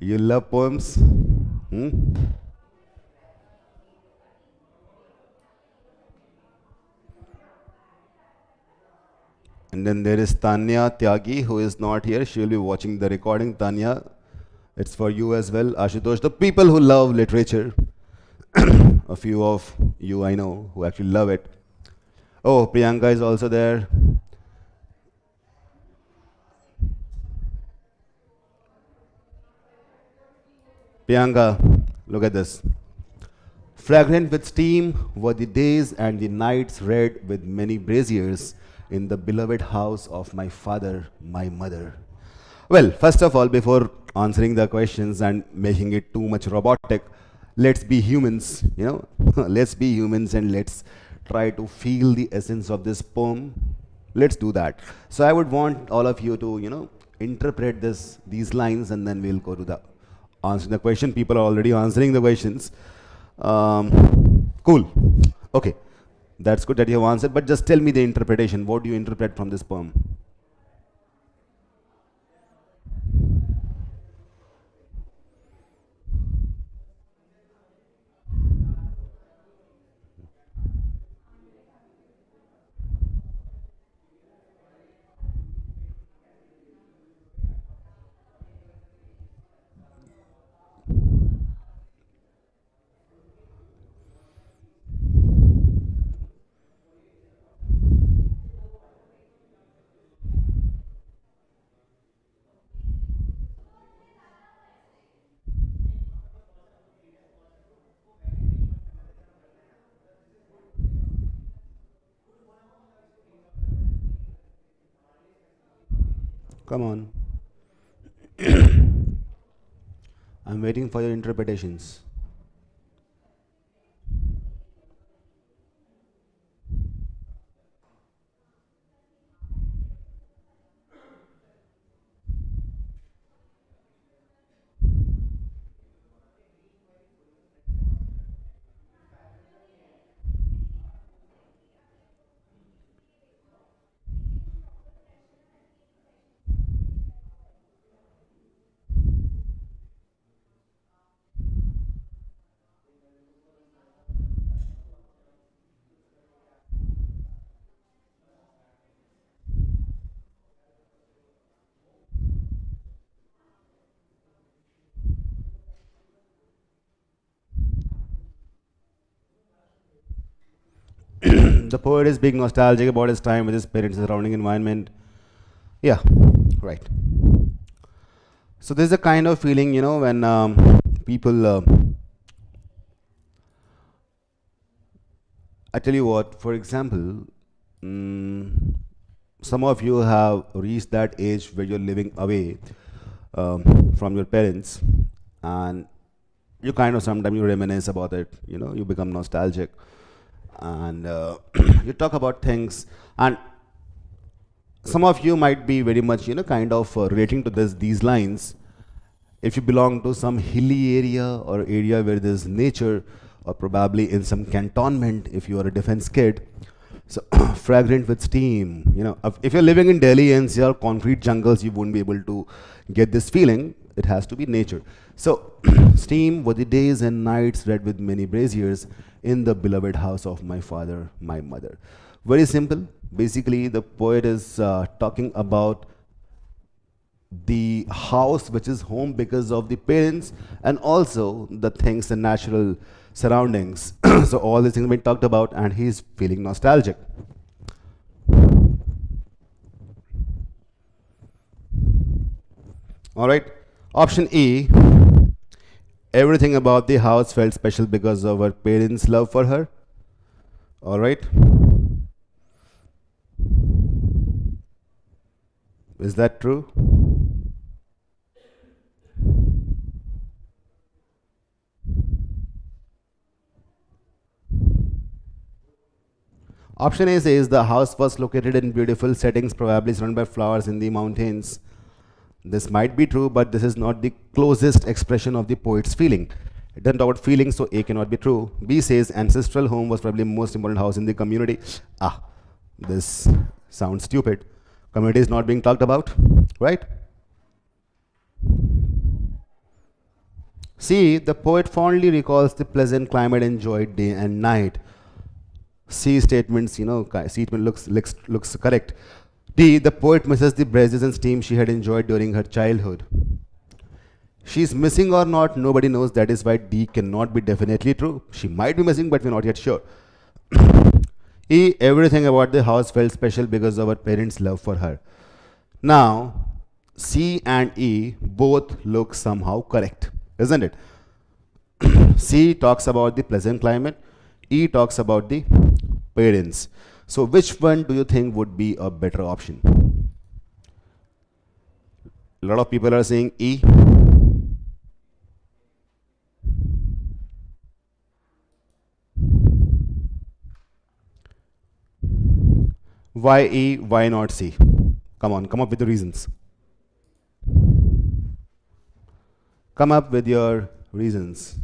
you love poems? And then there is Tanya Tyagi, who is not here. She will be watching the recording. Tanya, it's for you as well. Ashutosh, the people who love literature. A few of you I know who actually love it. Oh, Priyanka is also there. Priyanka, look at this. Fragrant with steam were the days and the nights red with many braziers in the beloved house of my father, my mother. Well, first of all, before answering the questions and making it too much robotic, let's be humans, let's be humans and let's try to feel the essence of this poem. Let's do that. So I would want all of you to, interpret these lines, and then we'll go to the answering the question. People are already answering the questions. Cool. Okay. That's good that you have answered, but just tell me the interpretation. What do you interpret from this poem? Come on. I'm waiting for your interpretations. The poet is being nostalgic about his time with his parents' surrounding environment. Yeah, right. So there's a kind of feeling, when people. I tell you what, for example, some of you have reached that age where you're living away from your parents, and you kind of sometimes you reminisce about it, you become nostalgic, and you talk about things, and some of you might be very much, kind of relating to these lines, If you belong to some hilly area or area where there's nature, or probably in some cantonment if you are a defense kid, so fragrant with steam, if you're living in Delhi and NCR concrete jungles, you won't be able to get this feeling. It has to be nature. So steam were the days and nights red with many braziers in the beloved house of my father, my mother. Very simple. Basically, the poet is talking about the house which is home because of the parents and also the things, the natural surroundings. So all these things have been talked about and he's feeling nostalgic. All right. Option E, everything about the house felt special because of her parents' love for her. All right. Is that true? Option A says the house was located in beautiful settings, probably surrounded by flowers in the mountains. This might be true, but this is not the closest expression of the poet's feeling. It doesn't talk about feelings, so A cannot be true. B says ancestral home was probably the most important house in the community. This sounds stupid. Community is not being talked about, right? C, the poet fondly recalls the pleasant climate enjoyed day and night. C statements, statement looks correct. D, the poet misses the breezes and steam she had enjoyed during her childhood. She's missing or not, nobody knows. That is why D cannot be definitely true. She might be missing, but we're not yet sure. E, everything about the house felt special because of her parents' love for her. Now, C and E both look somehow correct, isn't it? C talks about the pleasant climate. E talks about the parents. So which one do you think would be a better option? A lot of people are saying E. Why E? Why not C? Come on, come up with the reasons. Come up with your reasons.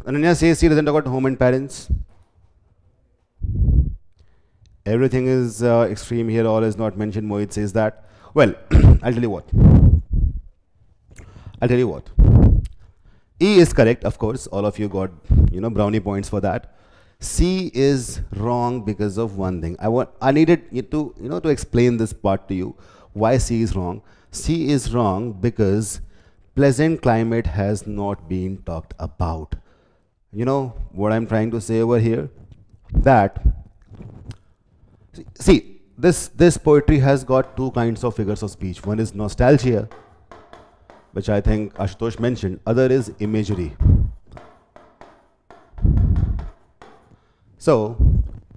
Ananya says she doesn't talk about home and parents. Everything is extreme here, all is not mentioned. Mohit says that. Well, I'll tell you what. E is correct, of course. All of you got, brownie points for that. C is wrong because of one thing. I needed you to, to explain this part to you. Why C is wrong? C is wrong because pleasant climate has not been talked about. You know what I'm trying to say over here? That, see, this poetry has got two kinds of figures of speech. One is nostalgia, which I think Ashutosh mentioned. Other is imagery. So,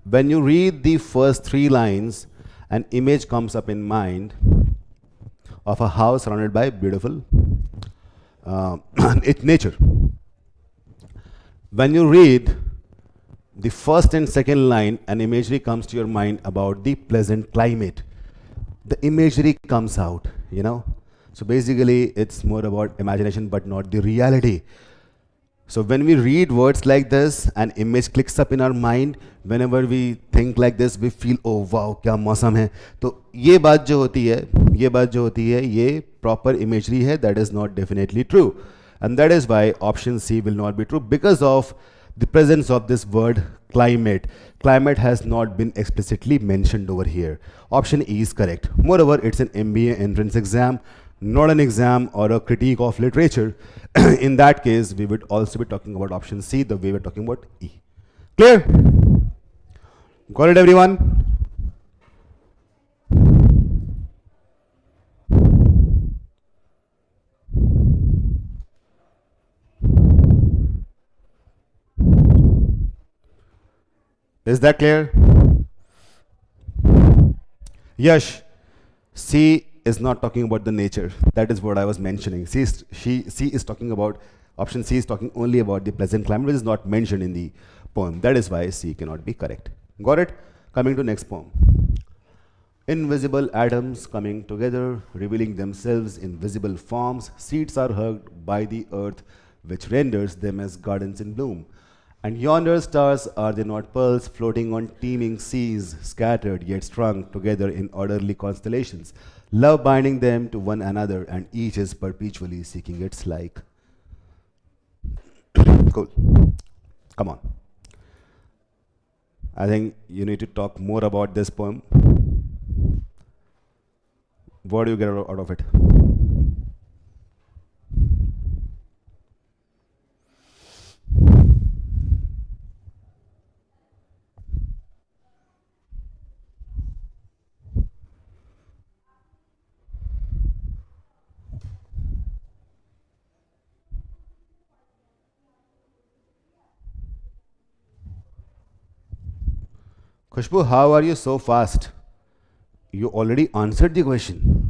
when you read the first three lines, an image comes up in mind of a house surrounded by beautiful nature. When you read the first and second line, an imagery comes to your mind about the pleasant climate. The imagery comes out, So basically, it's more about imagination, but not the reality. So when we read words like this, an image clicks up in our mind. Whenever we think like this, we feel, oh wow, क्या मौसम है. तो ये बात जो होती है, ये proper imagery है. That is not definitely true. And that is why option C will not be true, because of the presence of this word climate. Climate has not been explicitly mentioned over here. Option E is correct. Moreover, it's an MBA entrance exam, not an exam or a critique of literature. In that case, we would also be talking about option C the way we're talking about E. Clear? Got it, everyone? Is that clear? Yash, C is not talking about the nature. That is what I was mentioning. C is talking about, option C is talking only about the pleasant climate, which is not mentioned in the poem. That is why C cannot be correct. Got it? Coming to next poem. Invisible atoms coming together, revealing themselves in visible forms, seeds are hugged by the earth, which renders them as gardens in bloom. And yonder stars, are they not pearls floating on teeming seas, scattered yet strung together in orderly constellations, love binding them to one another, and each is perpetually seeking its like. Cool. Come on. I think you need to talk more about this poem. What do you get out of it? Khushbu, how are you so fast? You already answered the question.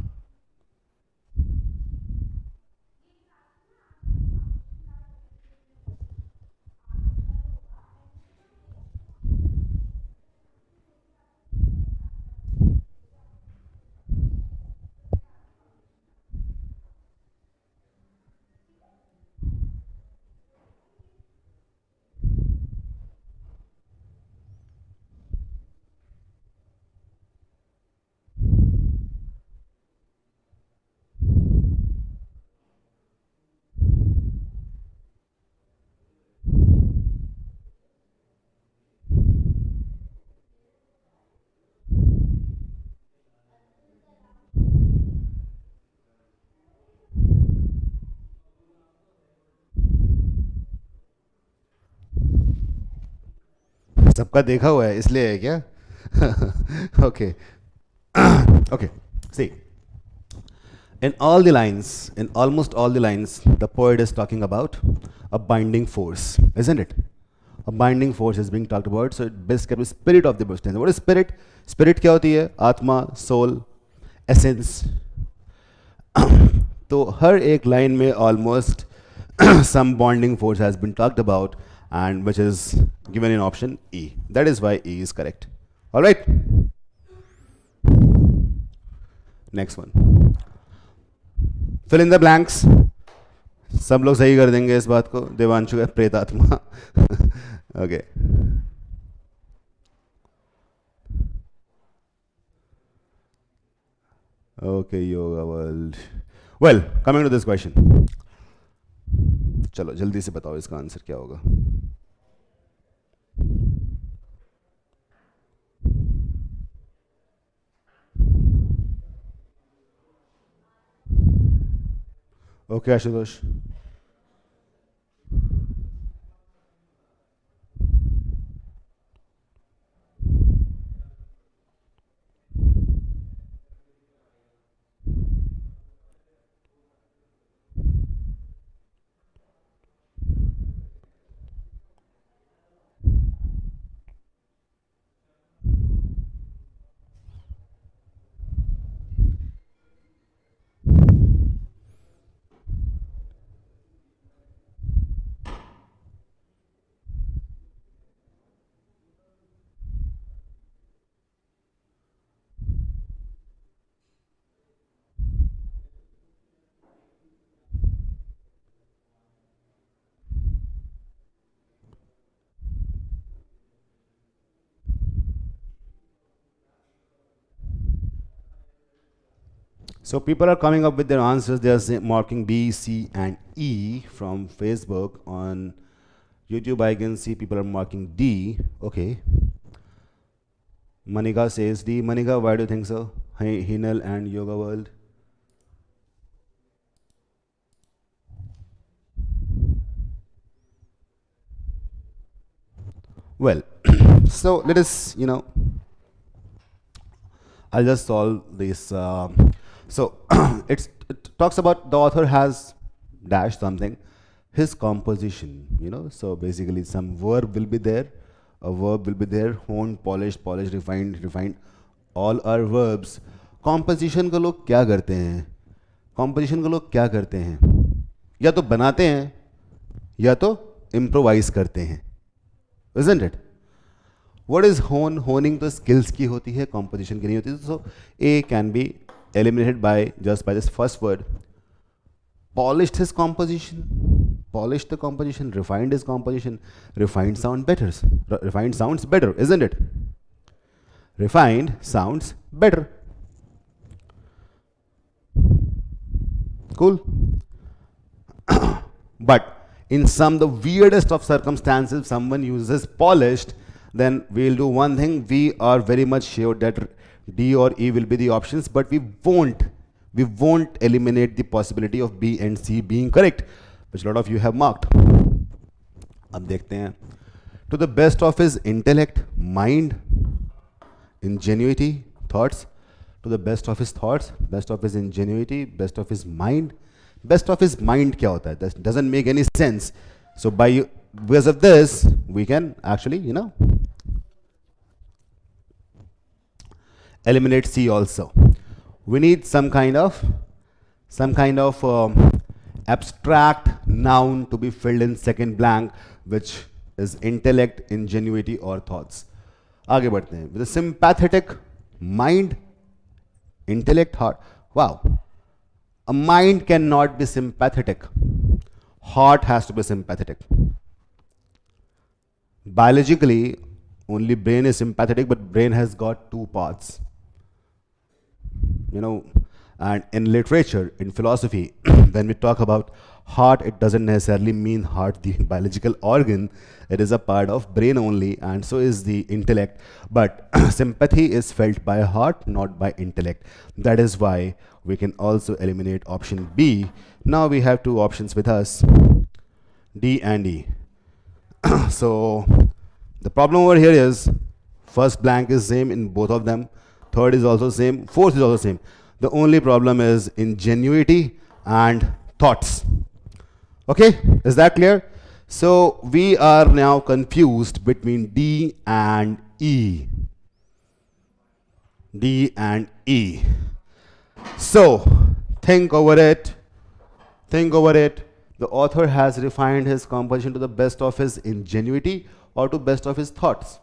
सबका देखा हुआ है इसलिए है क्या? Okay. Okay. See, in all the lines, in almost all the lines, the poet is talking about a binding force, isn't it? A binding force is being talked about. So it basically the spirit of the book. What is spirit? Spirit क्या होती है? आत्मा, soul, essence. तो हर एक line में almost some bonding force has been talked about, and which is given in option E. That is why E is correct. All right. Next one. Fill in the blanks. सब लोग सही कर देंगे इस बात को. देवांशु है प्रेतात्मा. Okay. Okay, yoga world. Well, coming to this question. चलो जल्दी से बताओ इसका आंसर क्या होगा. Okay, Ashutosh. So people are coming up with their answers. They are marking B, C, and E from Facebook. On YouTube, I can see people are marking D. Okay. Manika says D. Manika, why do you think so? Hinal and Yoga World. Well, so let us, I'll just solve this. So it talks about the author has dash something, his composition, so basically some verb will be there, a verb will be there, honed, polished, polished, refined, refined. All are verbs. Composition को लोग क्या करते हैं? Composition को लोग क्या करते हैं? या तो बनाते हैं या तो improvise करते हैं, isn't it? What is hone? Honing तो skills की होती है, composition की नहीं होती. So A can be eliminated by just by this first word. Polished his composition. Polished the composition. Refined his composition. Refined sound better. Refined sounds better, isn't it? Refined sounds better. Cool. But in some the weirdest of circumstances, if someone uses polished, then we'll do one thing. We are very much sure that D or E will be the options, but we won't eliminate the possibility of B and C being correct, which a lot of you have marked. अब देखते हैं. To the best of his intellect, mind, ingenuity, thoughts. To the best of his thoughts, best of his ingenuity, best of his mind. Best of his mind क्या होता है? That doesn't make any sense. So because of this, we can actually, eliminate C also. We need some kind of abstract noun to be filled in second blank, which is intellect, ingenuity or thoughts. आगे बढ़ते हैं. With a sympathetic mind, intellect, heart. Wow. A mind cannot be sympathetic. Heart has to be sympathetic. Biologically, only brain is sympathetic, but brain has got two parts. And in literature, in philosophy, when we talk about heart, it doesn't necessarily mean heart, the biological organ. It is a part of brain only, and so is the intellect. But sympathy is felt by heart, not by intellect. That is why we can also eliminate option B. Now we have two options with us, D and E. So the problem over here is first blank is same in both of them, third is also same, fourth is also same. The only problem is ingenuity and thoughts. Okay, is that clear? So we are now confused between D and E. D and E. So think over it. Think over it. The author has refined his composition to the best of his ingenuity or to best of his thoughts.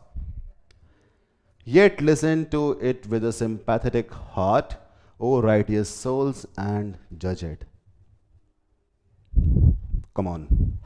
Yet listen to it with a sympathetic heart, O righteous souls, and judge it. Come on.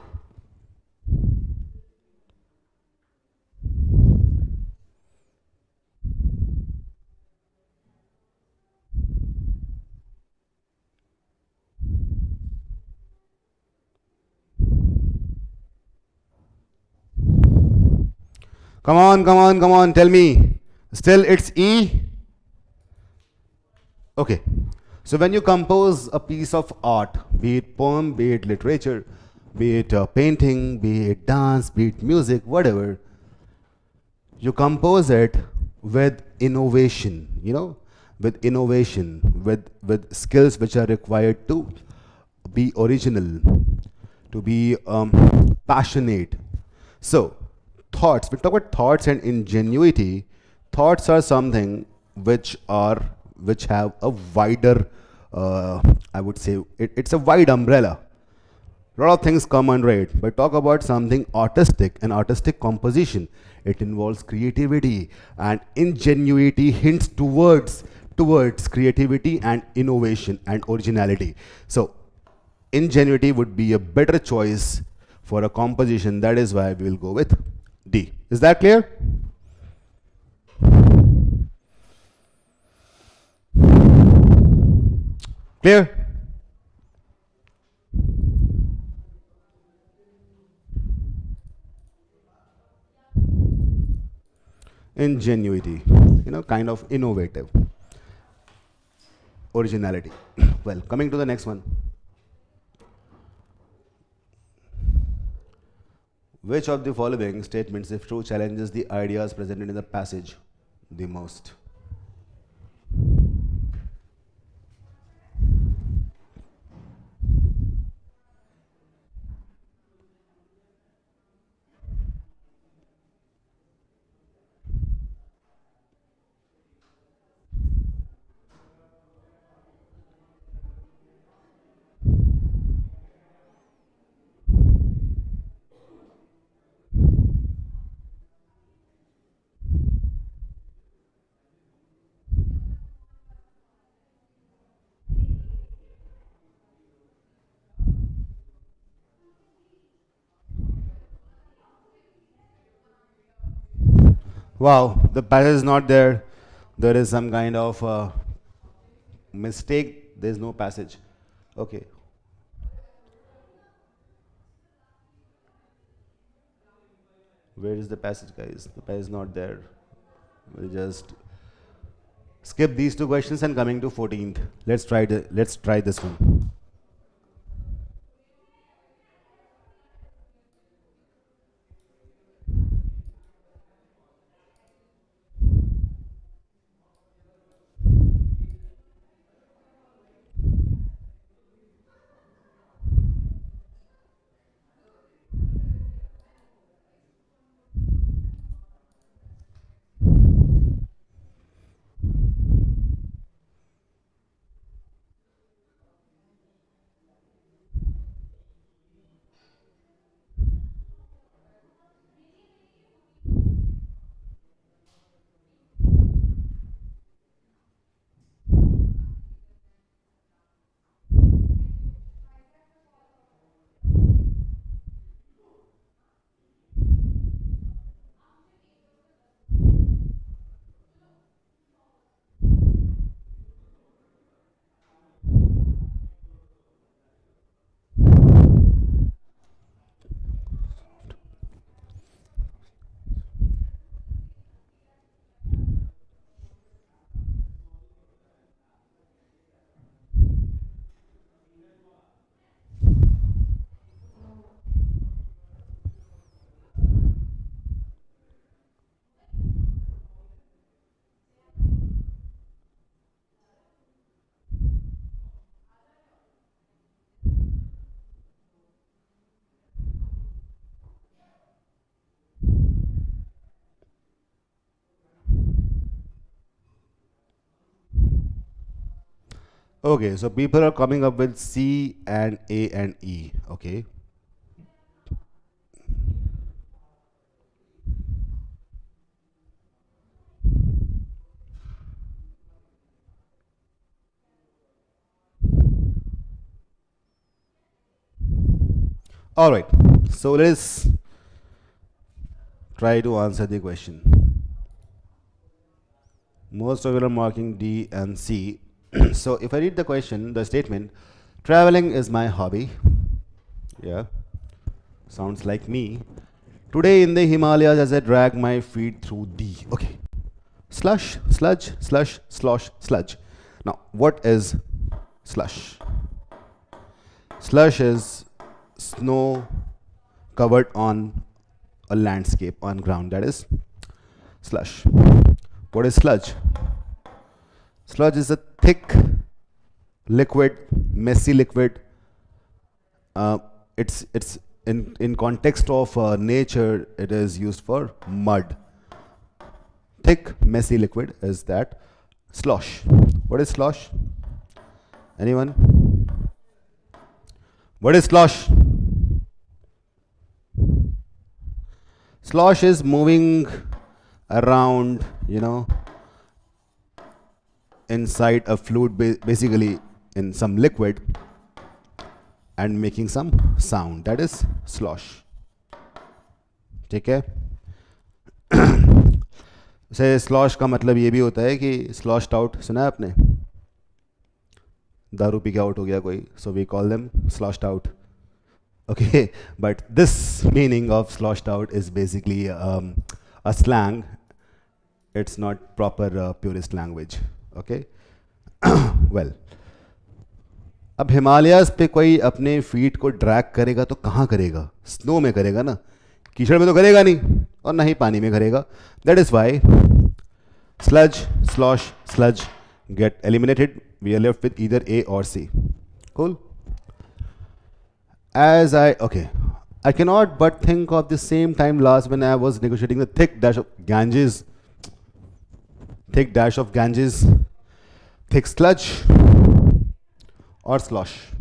Come on, come on, come on, tell me. Still it's E? Okay. So when you compose a piece of art, be it poem, be it literature, be it painting, be it dance, be it music, whatever, you compose it with innovation, with innovation, with skills which are required to be original, to be passionate. So thoughts, we talk about thoughts and ingenuity. Thoughts are something which have a wider, I would say, it's a wide umbrella. A lot of things come under it, but talk about something artistic, an artistic composition. It involves creativity, and ingenuity hints towards creativity and innovation and originality. So ingenuity would be a better choice for a composition. That is why we will go with D. Is that clear? Clear? Ingenuity, kind of innovative. Originality. Well, coming to the next one. Which of the following statements, if true, challenges the ideas presented in the passage the most? Wow, the passage is not there. There is some kind of mistake. There is no passage. Okay. Where is the passage, guys? The passage is not there. We'll just skip these two questions and coming to 14th. Let's try this one. Okay, so people are coming up with C and A and E. Okay. All right. So let's try to answer the question. Most of you are marking D and C. So if I read the question, the statement, traveling is my hobby. Yeah, sounds like me. Today in the Himalayas as I drag my feet through the, okay, slush, sludge, slush, slosh, sludge. Now, what is slush? Slush is snow covered on a landscape, on ground, that is slush. What is sludge? Sludge is a thick, liquid, messy liquid. It's in context of nature, it is used for mud. Thick, messy liquid is that. Slosh. What is slosh? Anyone? What is slosh? Slosh is moving around, inside a fluid, basically in some liquid, and making some sound. That is slosh. ठीक है? से slosh का मतलब ये भी होता है कि स्लॉश्ड आउट सुना है आपने? दारू पी के आउट हो गया कोई, so we call them sloshed out. Okay, but this meaning of sloshed out is basically a slang. It's not proper purist language. Okay. Well, अब हिमालयाज पे कोई अपने फीट को ड्रैग करेगा तो कहाँ करेगा? स्नो में करेगा ना, कीचड़ में तो करेगा नहीं, और ना ही पानी में करेगा. That is why sludge, slosh, sludge get eliminated. We are left with either A or C. Cool. I cannot but think of the same time last when I was negotiating the thick dash of Ganges, thick sludge or slosh.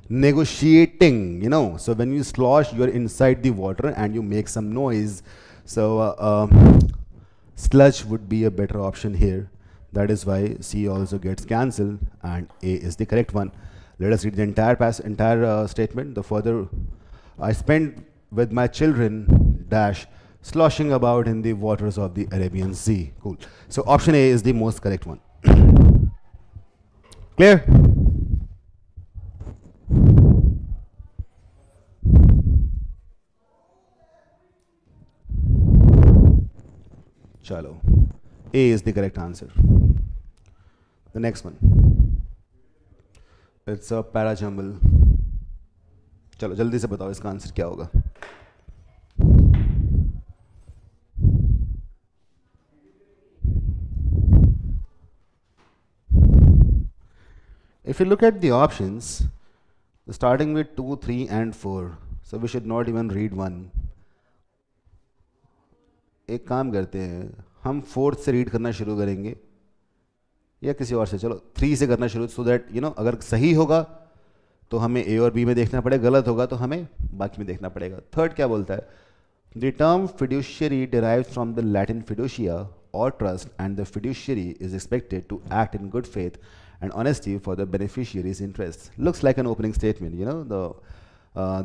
Negotiating, so when you slosh, you're inside the water and you make some noise. So sludge would be a better option here. That is why C also gets cancelled and A is the correct one. Let us read the entire statement. The further, I spent with my children dash sloshing about in the waters of the Arabian Sea. Cool. So option A is the most correct one. Clear? Chalo. A is the correct answer. The next one. It's a parajumble. चलो जल्दी से बताओ इसका answer क्या होगा. If you look at the options, starting with 2, 3 and 4, so we should not even read 1. एक काम करते हैं, हम 4th से रीड करना शुरू करेंगे या किसी और से. चलो 3 से करना शुरू, सो दैट यू नो अगर सही होगा तो हमें ए और बी में देखना पड़ेगा, गलत होगा तो हमें बाकी में देखना पड़ेगा. थर्ड क्या बोलता है? The term fiduciary derives from the Latin fiducia or trust, and the fiduciary is expected to act in good faith and honesty for the beneficiary's interests. Looks like an opening statement, you know,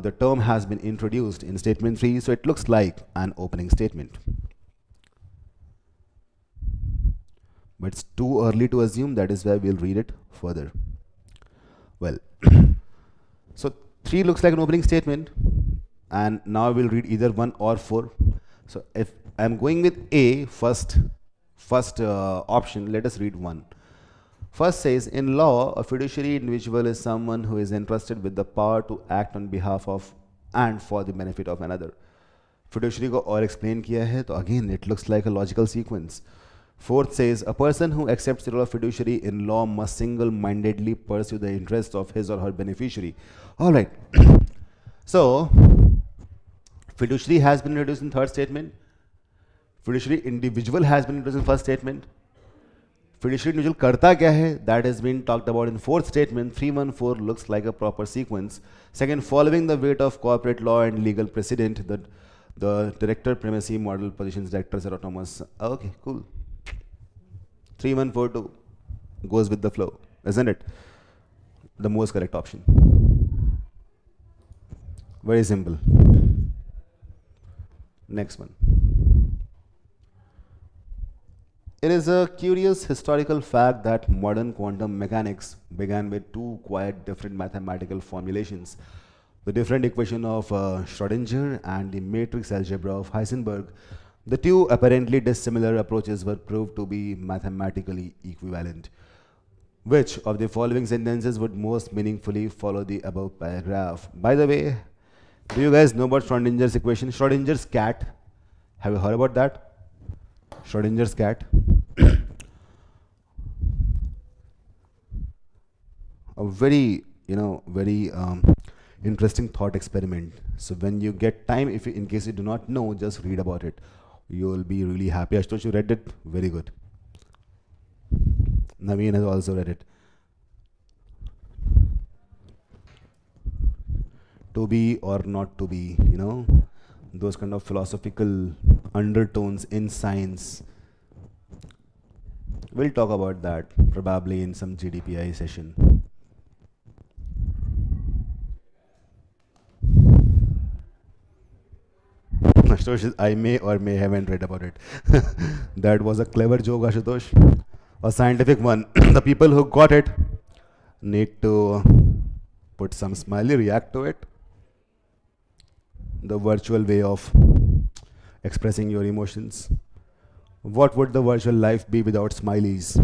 the term has been introduced in statement 3, so it looks like an opening statement. But it's too early to assume, that is why we'll read it further. Well, so 3 looks like an opening statement, and now we'll read either 1 or 4. So if I'm going with A first option, let us read 1. First says, in law, a fiduciary individual is someone who is entrusted with the power to act on behalf of and for the benefit of another. Fiduciary को और explain किया है, तो again it looks like a logical sequence. Fourth says, a person who accepts the role of fiduciary in law must single-mindedly pursue the interests of his or her beneficiary. All right. So, fiduciary has been introduced in third statement. Fiduciary individual has been introduced in first statement. Fiduciary individual karta kya hai? That has been talked about in fourth statement. 314 looks like a proper sequence. Second, following the weight of corporate law and legal precedent, the director primacy model positions directors are autonomous. Okay, cool. 3142 goes with the flow, isn't it? The most correct option. Very simple. Next one. It is a curious historical fact that modern quantum mechanics began with 2 quite different mathematical formulations. The different equation of Schrödinger and the matrix algebra of Heisenberg. The 2 apparently dissimilar approaches were proved to be mathematically equivalent. Which of the following sentences would most meaningfully follow the above paragraph? By the way, do you guys know about Schrödinger's equation? Schrödinger's cat. Have you heard about that? Schrödinger's cat. A very, very interesting thought experiment. So when you get time, if you, in case you do not know, just read about it. You will be really happy. Ashutosh, you read it? Very good. Naveen has also read it. To be or not to be, those kind of philosophical undertones in science. We'll talk about that probably in some GDPI session. Ashutosh, I may or may haven't read about it. That was a clever joke, Ashutosh. A scientific one. The people who got it need to put some smiley, react to it. The virtual way of expressing your emotions. What would the virtual life be without smileys?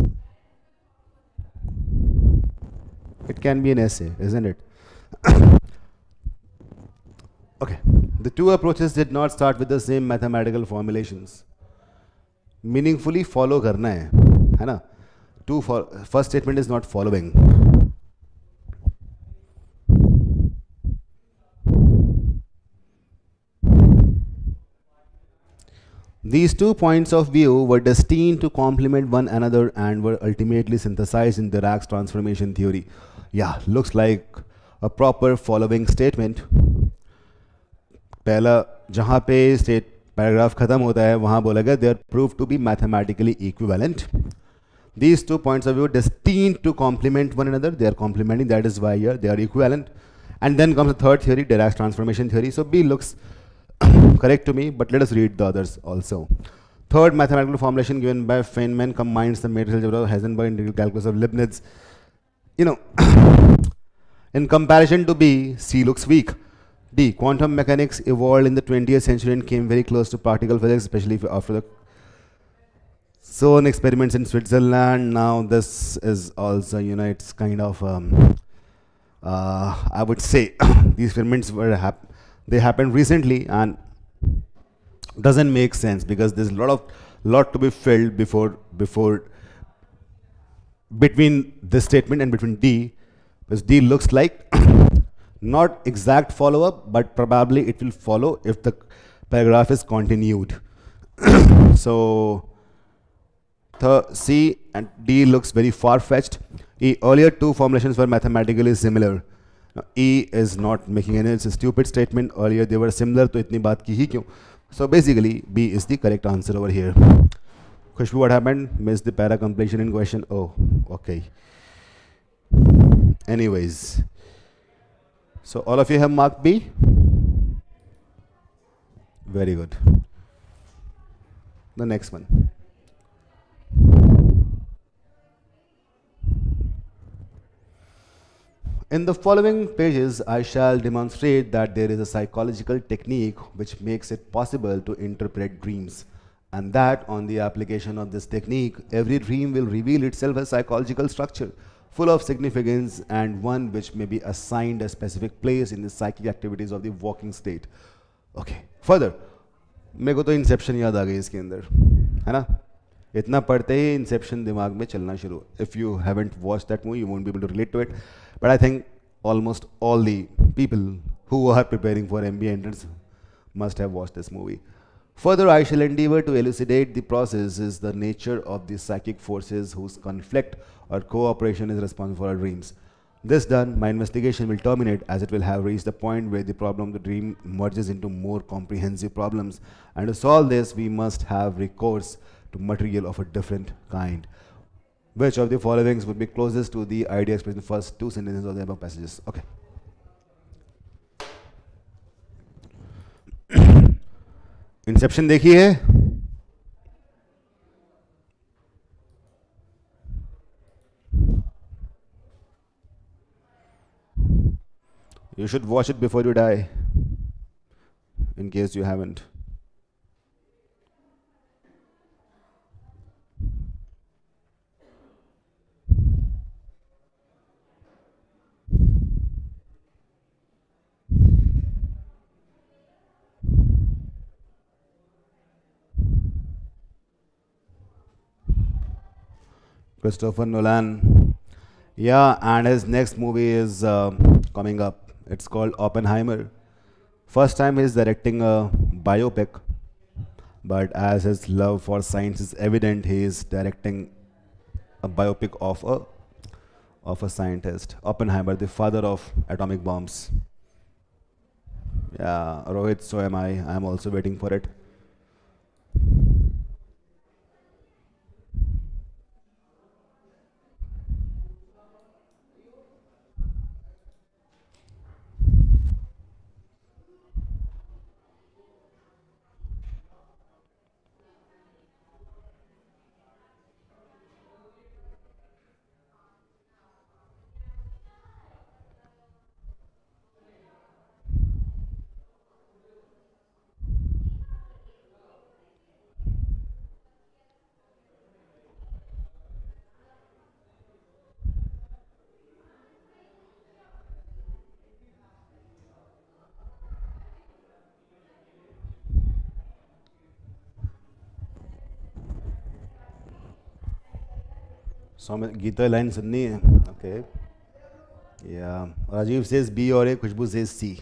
It can be an essay, isn't it? Okay. The 2 approaches did not start with the same mathematical formulations. Meaningfully follow karna hai na? First statement is not following. These 2 points of view were destined to complement one another and were ultimately synthesized in Dirac's transformation theory. Yeah, looks like a proper following statement. पहला जहाँ पे state paragraph खत्म होता है वहाँ बोला गया they are proved to be mathematically equivalent. These 2 points of view destined to complement one another. They are complementing. That is why here they are equivalent. And then comes the third theory, Dirac's transformation theory. So B looks correct to me, but let us read the others also. Third mathematical formulation given by Feynman combines the matrix algebra of Heisenberg integral calculus of Leibniz. You know, in comparison to B, C looks weak. D, quantum mechanics evolved in the 20th century and came very close to particle physics, especially after the CERN experiments in Switzerland. Now this is also, it's kind of, I would say, these experiments they happened recently and doesn't make sense because there's lot to be filled before between this statement and between D, because D looks like not exact follow-up, but probably it will follow if the paragraph is continued. So C and D looks very far-fetched. E, earlier two formulations were mathematically similar. Now, E is not making any, it's a stupid statement. Earlier they were similar, to itni baat ki hi kyun? So basically B is the correct answer over here. Khushbu, what happened? Missed the para completion in question. Oh, okay. Anyways, so all of you have marked B? Very good. The next one. In the following pages, I shall demonstrate that there is a psychological technique which makes it possible to interpret dreams, and that on the application of this technique, every dream will reveal itself as psychological structure, full of significance, and one which may be assigned a specific place in the psychic activities of the waking state. Okay. Further, मेरे को तो Inception याद आ गई इसके अंदर, है ना? इतना पढ़ते ही इंसेप्शन दिमाग में चलना शुरू. If you haven't watched that movie, you won't be able to relate to it. But I think almost all the people who are preparing for MBA entrance must have watched this movie. Further, I shall endeavor to elucidate the process is the nature of the psychic forces whose conflict or cooperation is responsible for our dreams. This done, my investigation will terminate as it will have reached the point where the problem of the dream merges into more comprehensive problems. And to solve this, we must have recourse to material of a different kind. Which of the followings would be closest to the idea expressed in the first two sentences of the above passages? Okay. Inception देखी है? You should watch it before you die, in case you haven't. Christopher Nolan. Yeah, and his next movie is coming up. It's called Oppenheimer. First time he's directing a biopic, but as his love for science is evident, he is directing a biopic of a scientist, Oppenheimer, the father of atomic bombs. Yeah, Rohit, so am I. I'm also waiting for it. So Gita line सुननी है. Okay. Yeah. Rajiv says B और A, Khushbu says C.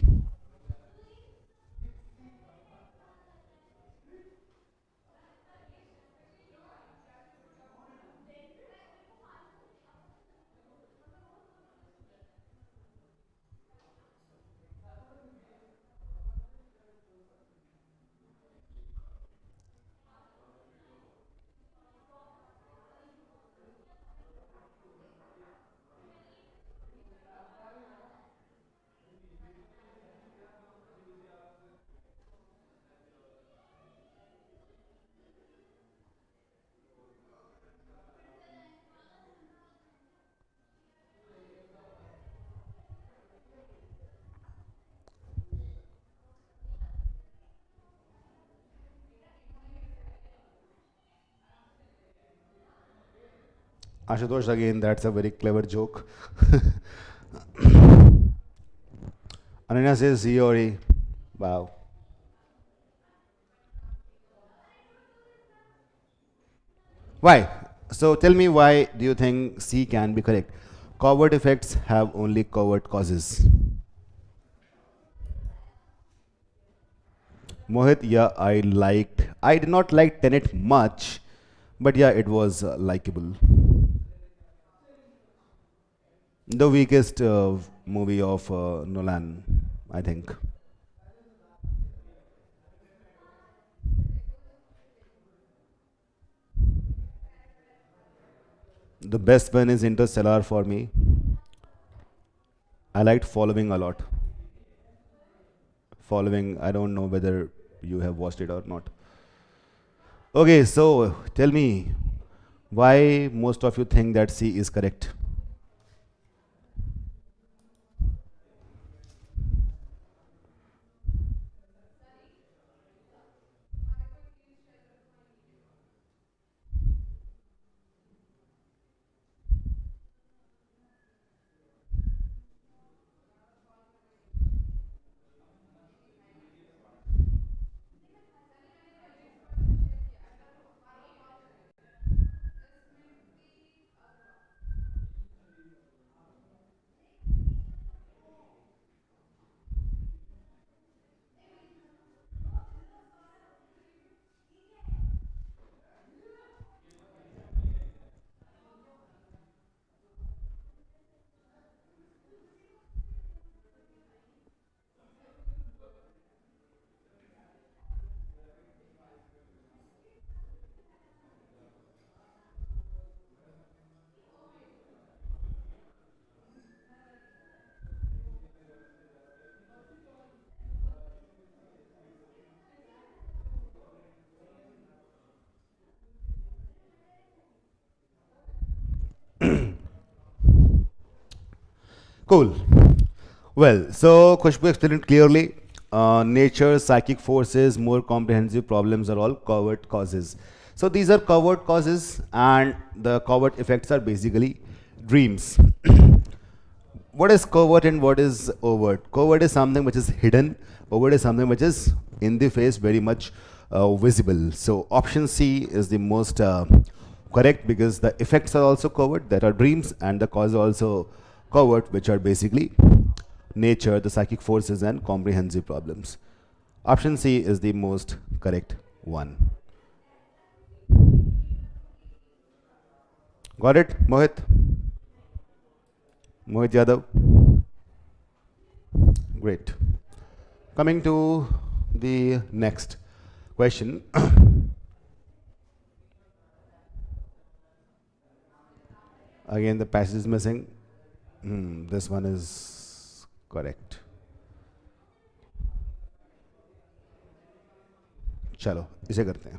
Ashutosh, again, that's a very clever joke. Ananya says he or he. Wow. Why? So tell me, why do you think C can be correct? Covert effects have only covert causes. Mohit, yeah, I did not like Tenet much, but yeah, it was likable. The weakest movie of Nolan, I think. The best one is Interstellar for me. I liked Following a lot. Following, I don't know whether you have watched it or not. Okay, so tell me why most of you think that C is correct. Cool. Well, so Khushbu explained it clearly. Nature, psychic forces, more comprehensive problems are all covert causes. So these are covert causes, and the covert effects are basically dreams. What is covert and what is overt? Covert is something which is hidden. Overt is something which is in the face, very much visible. So option C is the most correct, because the effects are also covert, that are dreams, and the cause are also covert, which are basically nature, the psychic forces, and comprehensive problems. Option C is the most correct one. Got it, Mohit? Mohit Yadav? Great. Coming to the next question. Again, the passage is missing. This one is correct. चलो इसे करते हैं.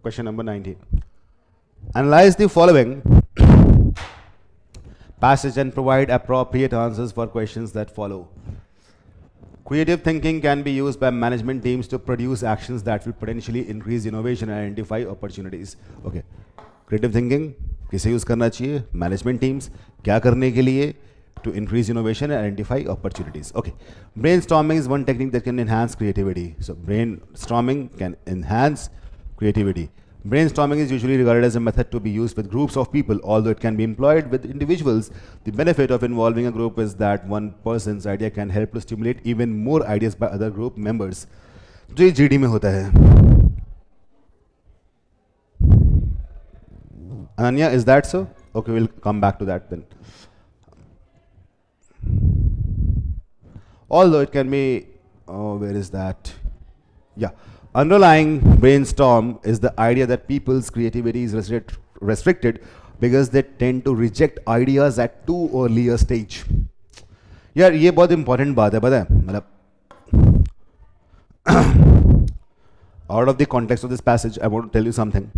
Question number 19. Analyze the following passage and provide appropriate answers for questions that follow. Creative thinking can be used by management teams to produce actions that will potentially increase innovation and identify opportunities. Okay. Creative thinking किसे use करना चाहिए? Management teams क्या करने के लिए? To increase innovation and identify opportunities. Okay. Brainstorming is one technique that can enhance creativity. So brainstorming can enhance creativity. Brainstorming is usually regarded as a method to be used with groups of people, although it can be employed with individuals. The benefit of involving a group is that one person's idea can help to stimulate even more ideas by other group members. जो ये GD में होता है. Ananya, is that so? Okay, we'll come back to that then. Although it can be, oh, where is that? Yeah. Underlying brainstorm is the idea that people's creativity is restricted because they tend to reject ideas at too early a stage. यार ये बहुत important बात है, पता है? मतलब out of the context of this passage, I want to tell you something.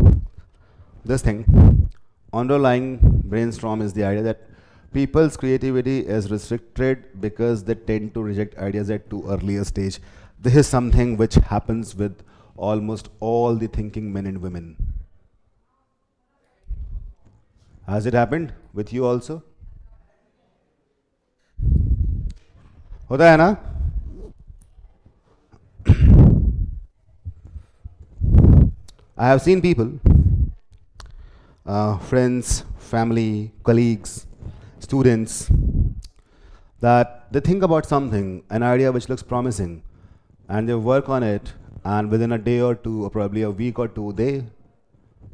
This thing, underlying brainstorm is the idea that people's creativity is restricted because they tend to reject ideas at too early a stage. This is something which happens with almost all the thinking men and women. Has it happened with you also? होता है ना? I have seen people, friends, family, colleagues, students, that they think about something, an idea which looks promising, and they work on it, and within a day or two, or probably a week or two, they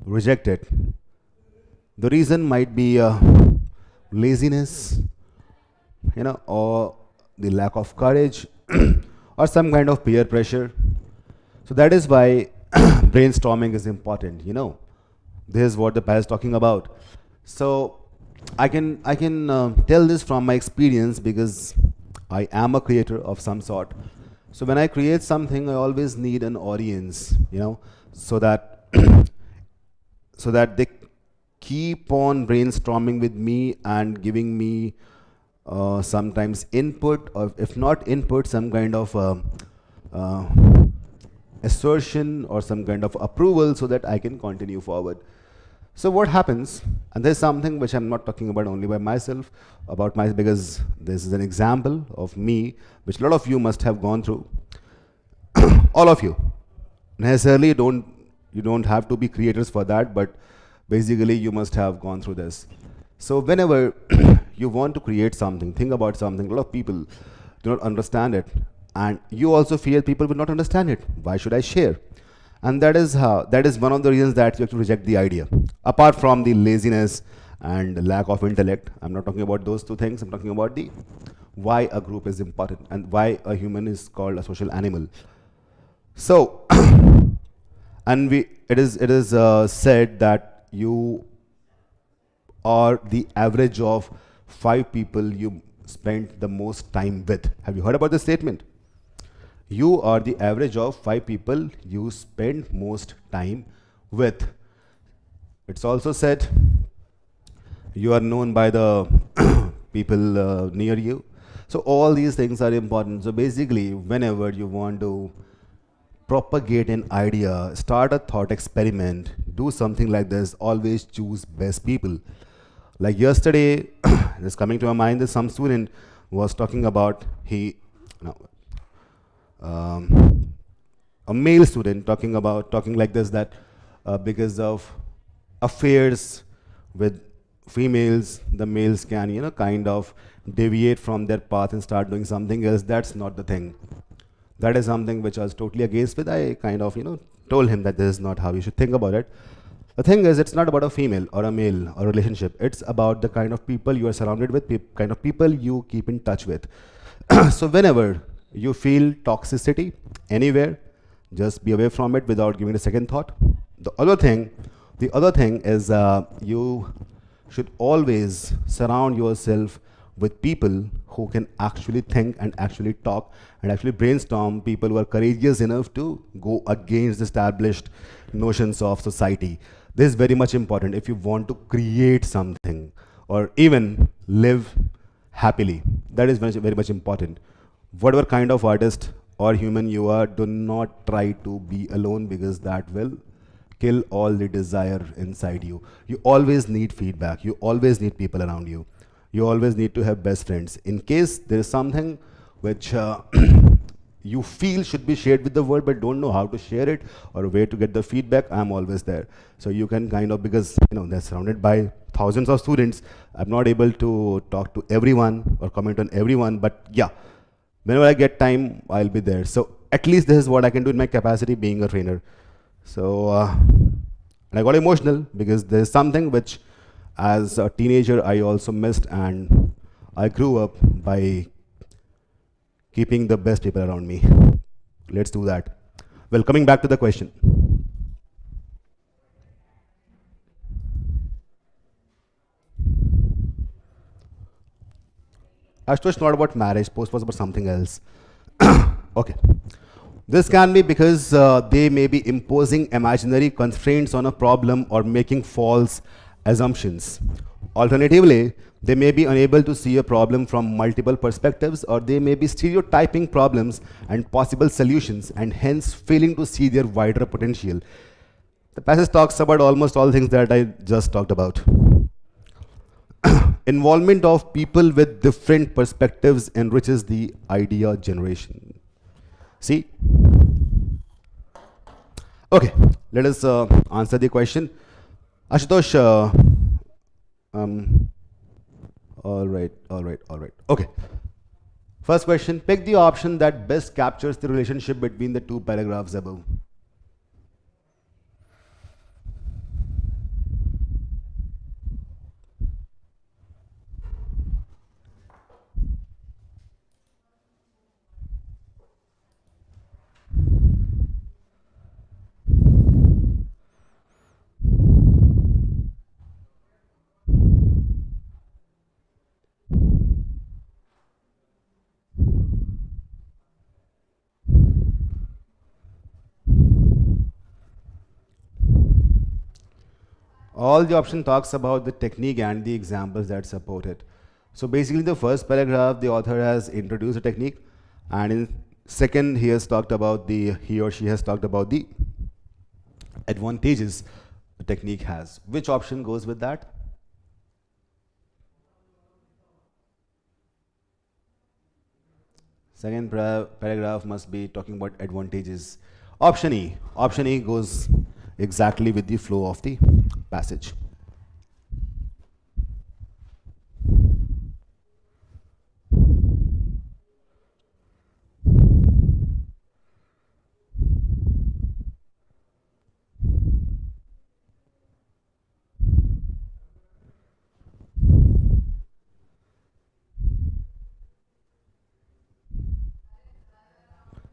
reject it. The reason might be laziness, or the lack of courage, or some kind of peer pressure. So that is why brainstorming is important. This is what the past is talking about. So I can tell this from my experience because I am a creator of some sort. So when I create something, I always need an audience, so that so that they keep on brainstorming with me and giving me sometimes input, or if not input, some kind of uh, assertion or some kind of approval so that I can continue forward. So what happens, and there's something which I'm not talking about only by myself, because this is an example of me, which a lot of you must have gone through. All of you. Necessarily you don't have to be creators for that, but basically you must have gone through this. So whenever you want to create something, think about something, a lot of people do not understand it. And you also fear people will not understand it. Why should I share? And that is one of the reasons that you have to reject the idea. Apart from the laziness and lack of intellect, I'm not talking about those two things. I'm talking about the why a group is important and why a human is called a social animal. So, and it is said that you are the average of 5 people you spend the most time with. Have you heard about this statement? You are the average of 5 people you spend most time with. It's also said you are known by the people near you. So all these things are important. So basically, whenever you want to propagate an idea, start a thought experiment, do something like this, always choose best people. Like yesterday, it's coming to my mind that some student was talking about a male student talking like this, that because of affairs with females, the males can kind of deviate from their path and start doing something else. That's not the thing. That is something which I was totally against with. I kind of told him that this is not how you should think about it. The thing is, it's not about a female or a male or a relationship. It's about the kind of people you are surrounded with, kind of people you keep in touch with. So whenever you feel toxicity anywhere, just be away from it without giving it a second thought. The other thing is you should always surround yourself with people who can actually think and actually talk and actually brainstorm, people who are courageous enough to go against established notions of society. This is very much important if you want to create something or even live happily. That is very, very much important. Whatever kind of artist or human you are, do not try to be alone, because that will kill all the desire inside you. You always need feedback. You always need people around you. You always need to have best friends. In case there is something which you feel should be shared with the world but don't know how to share it or where to get the feedback, I'm always there. So you can kind of, because they're surrounded by thousands of students, I'm not able to talk to everyone or comment on everyone, but yeah, whenever I get time, I'll be there. So at least this is what I can do in my capacity being a trainer. So and I got emotional because there's something which as a teenager I also missed, and I grew up by keeping the best people around me. Let's do that. Well, coming back to the question. Ashutosh, not about marriage, post was about something else. Okay. This can be because they may be imposing imaginary constraints on a problem or making false assumptions. Alternatively, they may be unable to see a problem from multiple perspectives, or they may be stereotyping problems and possible solutions and hence failing to see their wider potential. The passage talks about almost all things that I just talked about. Involvement of people with different perspectives enriches the idea generation. See? Okay, let us answer the question. Ashutosh, all right. Okay. First question, pick the option that best captures the relationship between the two paragraphs above. All the option talks about the technique and the examples that support it. So basically the first paragraph, the author has introduced a technique, and in second, he or she has talked about the advantages the technique has. Which option goes with that? Second paragraph must be talking about advantages. Option E. Option E goes exactly with the flow of the passage.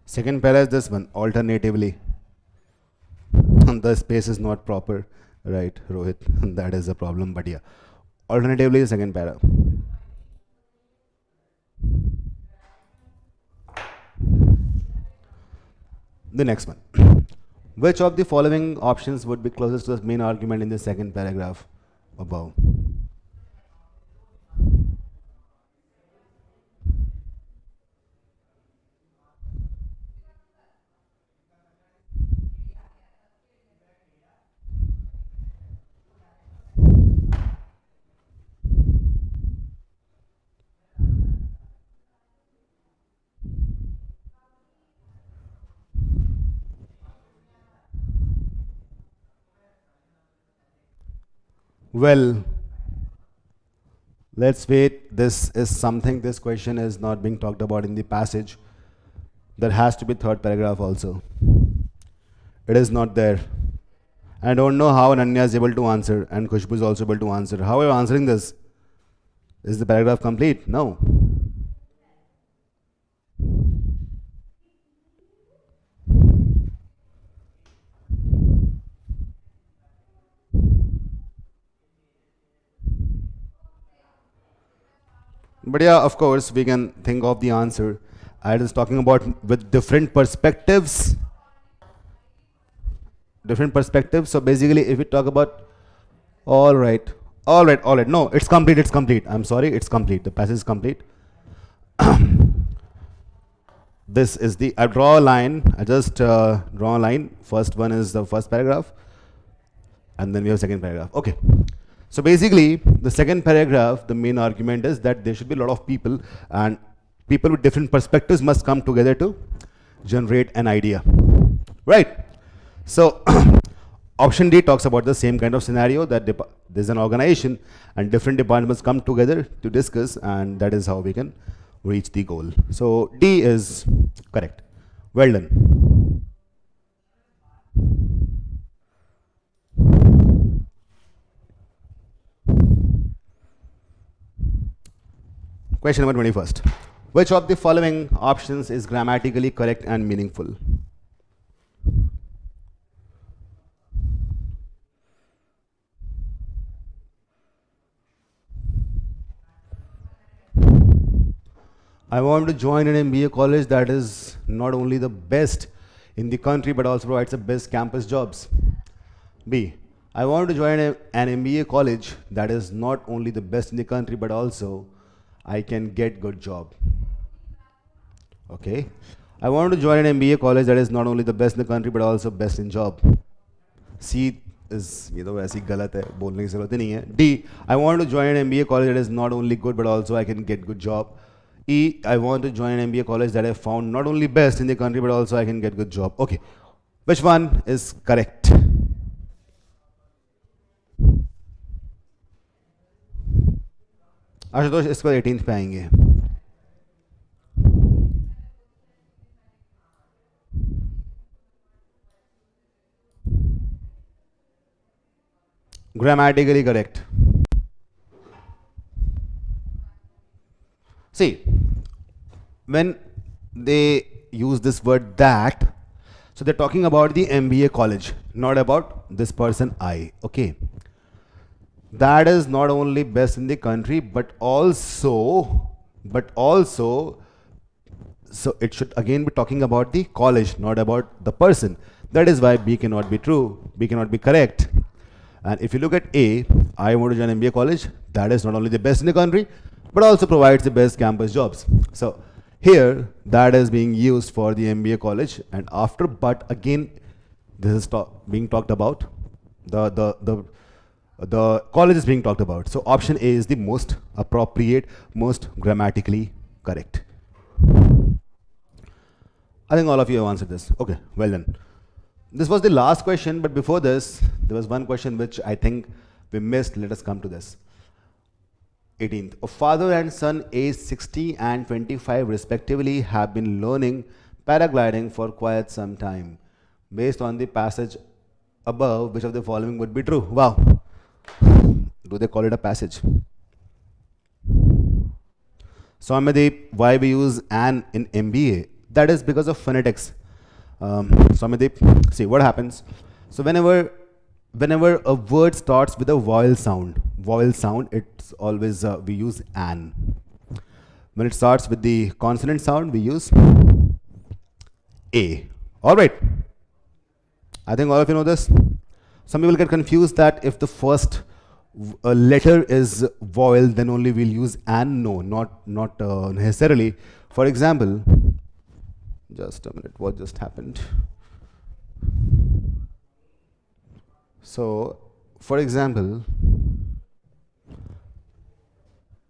Second para is this one, alternatively. The space is not proper, right, Rohit? That is a problem, but yeah. Alternatively, the second para. The next one. Which of the following options would be closest to the main argument in the second paragraph above? Well, let's wait. This question is not being talked about in the passage. There has to be third paragraph also. It is not there. I don't know how Ananya is able to answer, and Khushbu is also able to answer. How are you answering this? Is the paragraph complete? No. But yeah, of course, we can think of the answer. I was talking about with different perspectives. Different perspectives. So basically, if we talk about, all right. No, it's complete. I'm sorry, it's complete. The passage is complete. This is the, I draw a line. I just draw a line. First one is the first paragraph, and then we have second paragraph. Okay. So basically, the second paragraph, the main argument is that there should be a lot of people, and people with different perspectives must come together to generate an idea. Right? So, option D talks about the same kind of scenario, that there's an organization and different departments come together to discuss, and that is how we can reach the goal. So, D is correct. Well done. Question number 21st. Which of the following options is grammatically correct and meaningful? I want to join an MBA college that is not only the best in the country but also provides the best campus jobs. B. I want to join an MBA college that is not only the best in the country but also I can get good job. Okay. I want to join an MBA college that is not only the best in the country but also best in job. C is ये तो वैसे ही गलत है, बोलने की ज़रूरत ही नहीं है. D, I want to join an MBA college that is not only good but also I can get good job. E, I want to join an MBA college that I found not only best in the country but also I can get good job. Okay, which one is correct? Ashutosh इसको 18th पे आएंगे. Grammatically correct. See, when they use this word that, so they're talking about the MBA college, not about this person I. Okay, that is not only best in the country but also so it should again be talking about the college, not about the person. That is why B cannot be true, B cannot be correct. And if you look at A, I want to join MBA college, that is not only the best in the country, but also provides the best campus jobs. So here, that is being used for the MBA college, and after but again, this is being talked about. The college is being talked about. So option A is the most appropriate, most grammatically correct. I think all of you have answered this. Okay, well done. This was the last question, but before this, there was one question which I think we missed. Let us come to this. 18th. A father and son aged 60 and 25 respectively have been learning paragliding for quite some time. Based on the passage above, which of the following would be true? Wow. Do they call it a passage? So Amadeep, why we use an in MBA? That is because of phonetics. So Amadeep, see what happens. So whenever a word starts with a vowel sound, it's always we use an. When it starts with the consonant sound, we use a. All right. I think all of you know this. Some people get confused that if the first letter is vowel, then only we'll use an. No, not necessarily. For example, just a minute, what just happened? So, for example,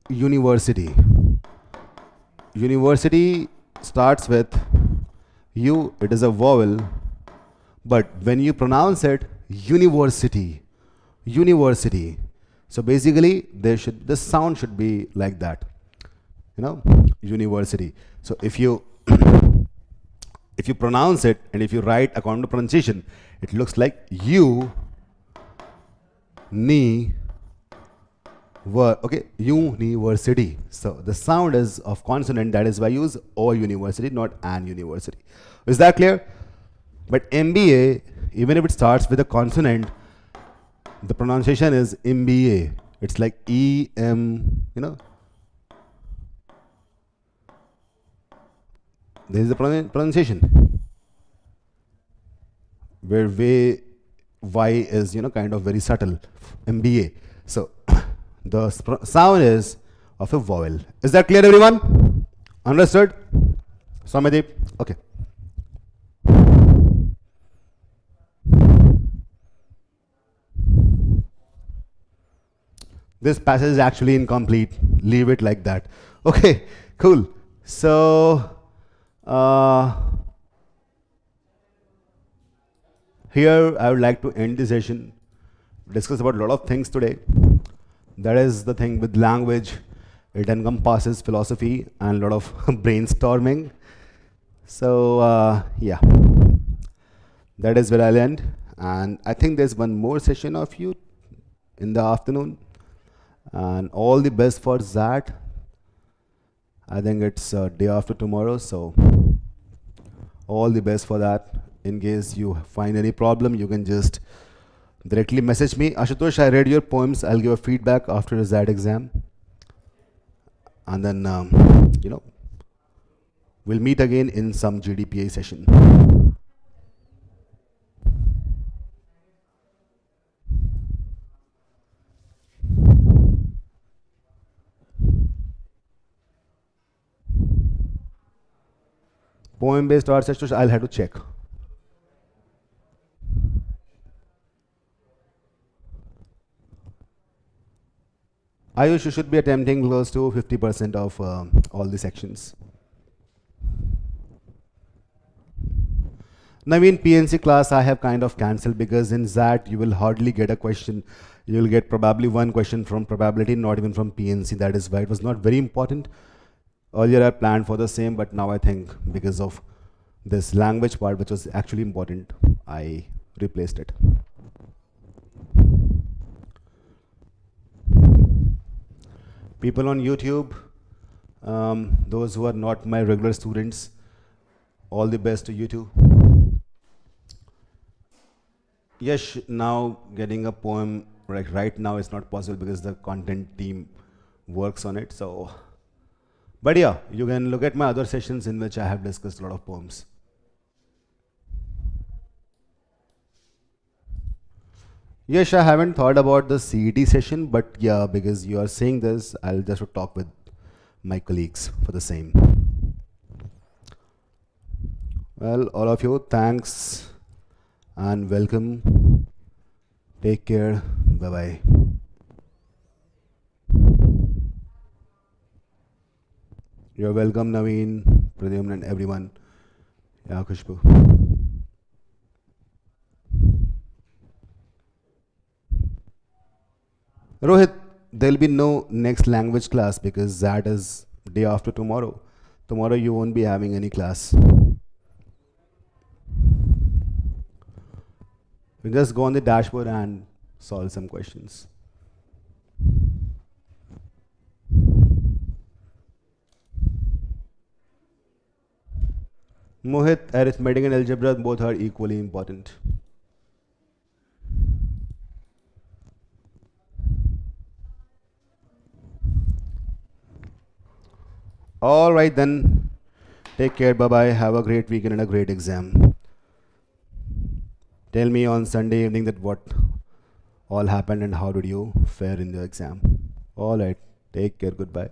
university. University starts with U, it is a vowel, but when you pronounce it, university. So basically, the sound should be like that, university. So if you pronounce it and if you write according to pronunciation, it looks like university. So the sound is of consonant, that is why I use O university, not an university. Is that clear? But MBA, even if it starts with a consonant, the pronunciation is MBA. It's like EM, There is a pronunciation where Y is, kind of very subtle, MBA. So the sound is of a vowel. Is that clear, everyone? Understood? Swamedeep? Okay. This passage is actually incomplete. Leave it like that. Okay, cool. So, here I would like to end the session. Discuss about a lot of things today. That is the thing with language. It encompasses philosophy and a lot of brainstorming. So, yeah. That is where I'll end. And I think there's one more session of you in the afternoon. And all the best for that. I think it's day after tomorrow, so all the best for that. In case you find any problem, you can just directly message me. Ashutosh, I read your poems. I'll give a feedback after the XAT exam. And then, we'll meet again in some GDPA session. Poem based or I'll have to check. Ayush, you should be attempting close to 50% of all the sections. Now in PNC class, I have kind of cancelled because in XAT, you will hardly get a question. You will get probably one question from probability, not even from PNC. That is why it was not very important. Earlier I planned for the same, but now I think because of this language part, which was actually important, I replaced it. People on YouTube, those who are not my regular students, all the best to you too. Yes, now getting a poem right now is not possible because the content team works on it. So, but yeah, you can look at my other sessions in which I have discussed a lot of poems. Yes, I haven't thought about the CET session, but yeah, because you are saying this, I'll just talk with my colleagues for the same. Well, all of you, thanks and welcome. Take care. Bye-bye. You're welcome, Naveen, Pradyumna, and everyone. Yeah, Khushbu. Rohit, there'll be no next language class because that is day after tomorrow. Tomorrow you won't be having any class. You just go on the dashboard and solve some questions. Mohit, arithmetic and algebra both are equally important. All right then. Take care. Bye bye. Have a great weekend and a great exam. Tell me on Sunday evening that what all happened and how did you fare in the exam. All right. Take care. Goodbye.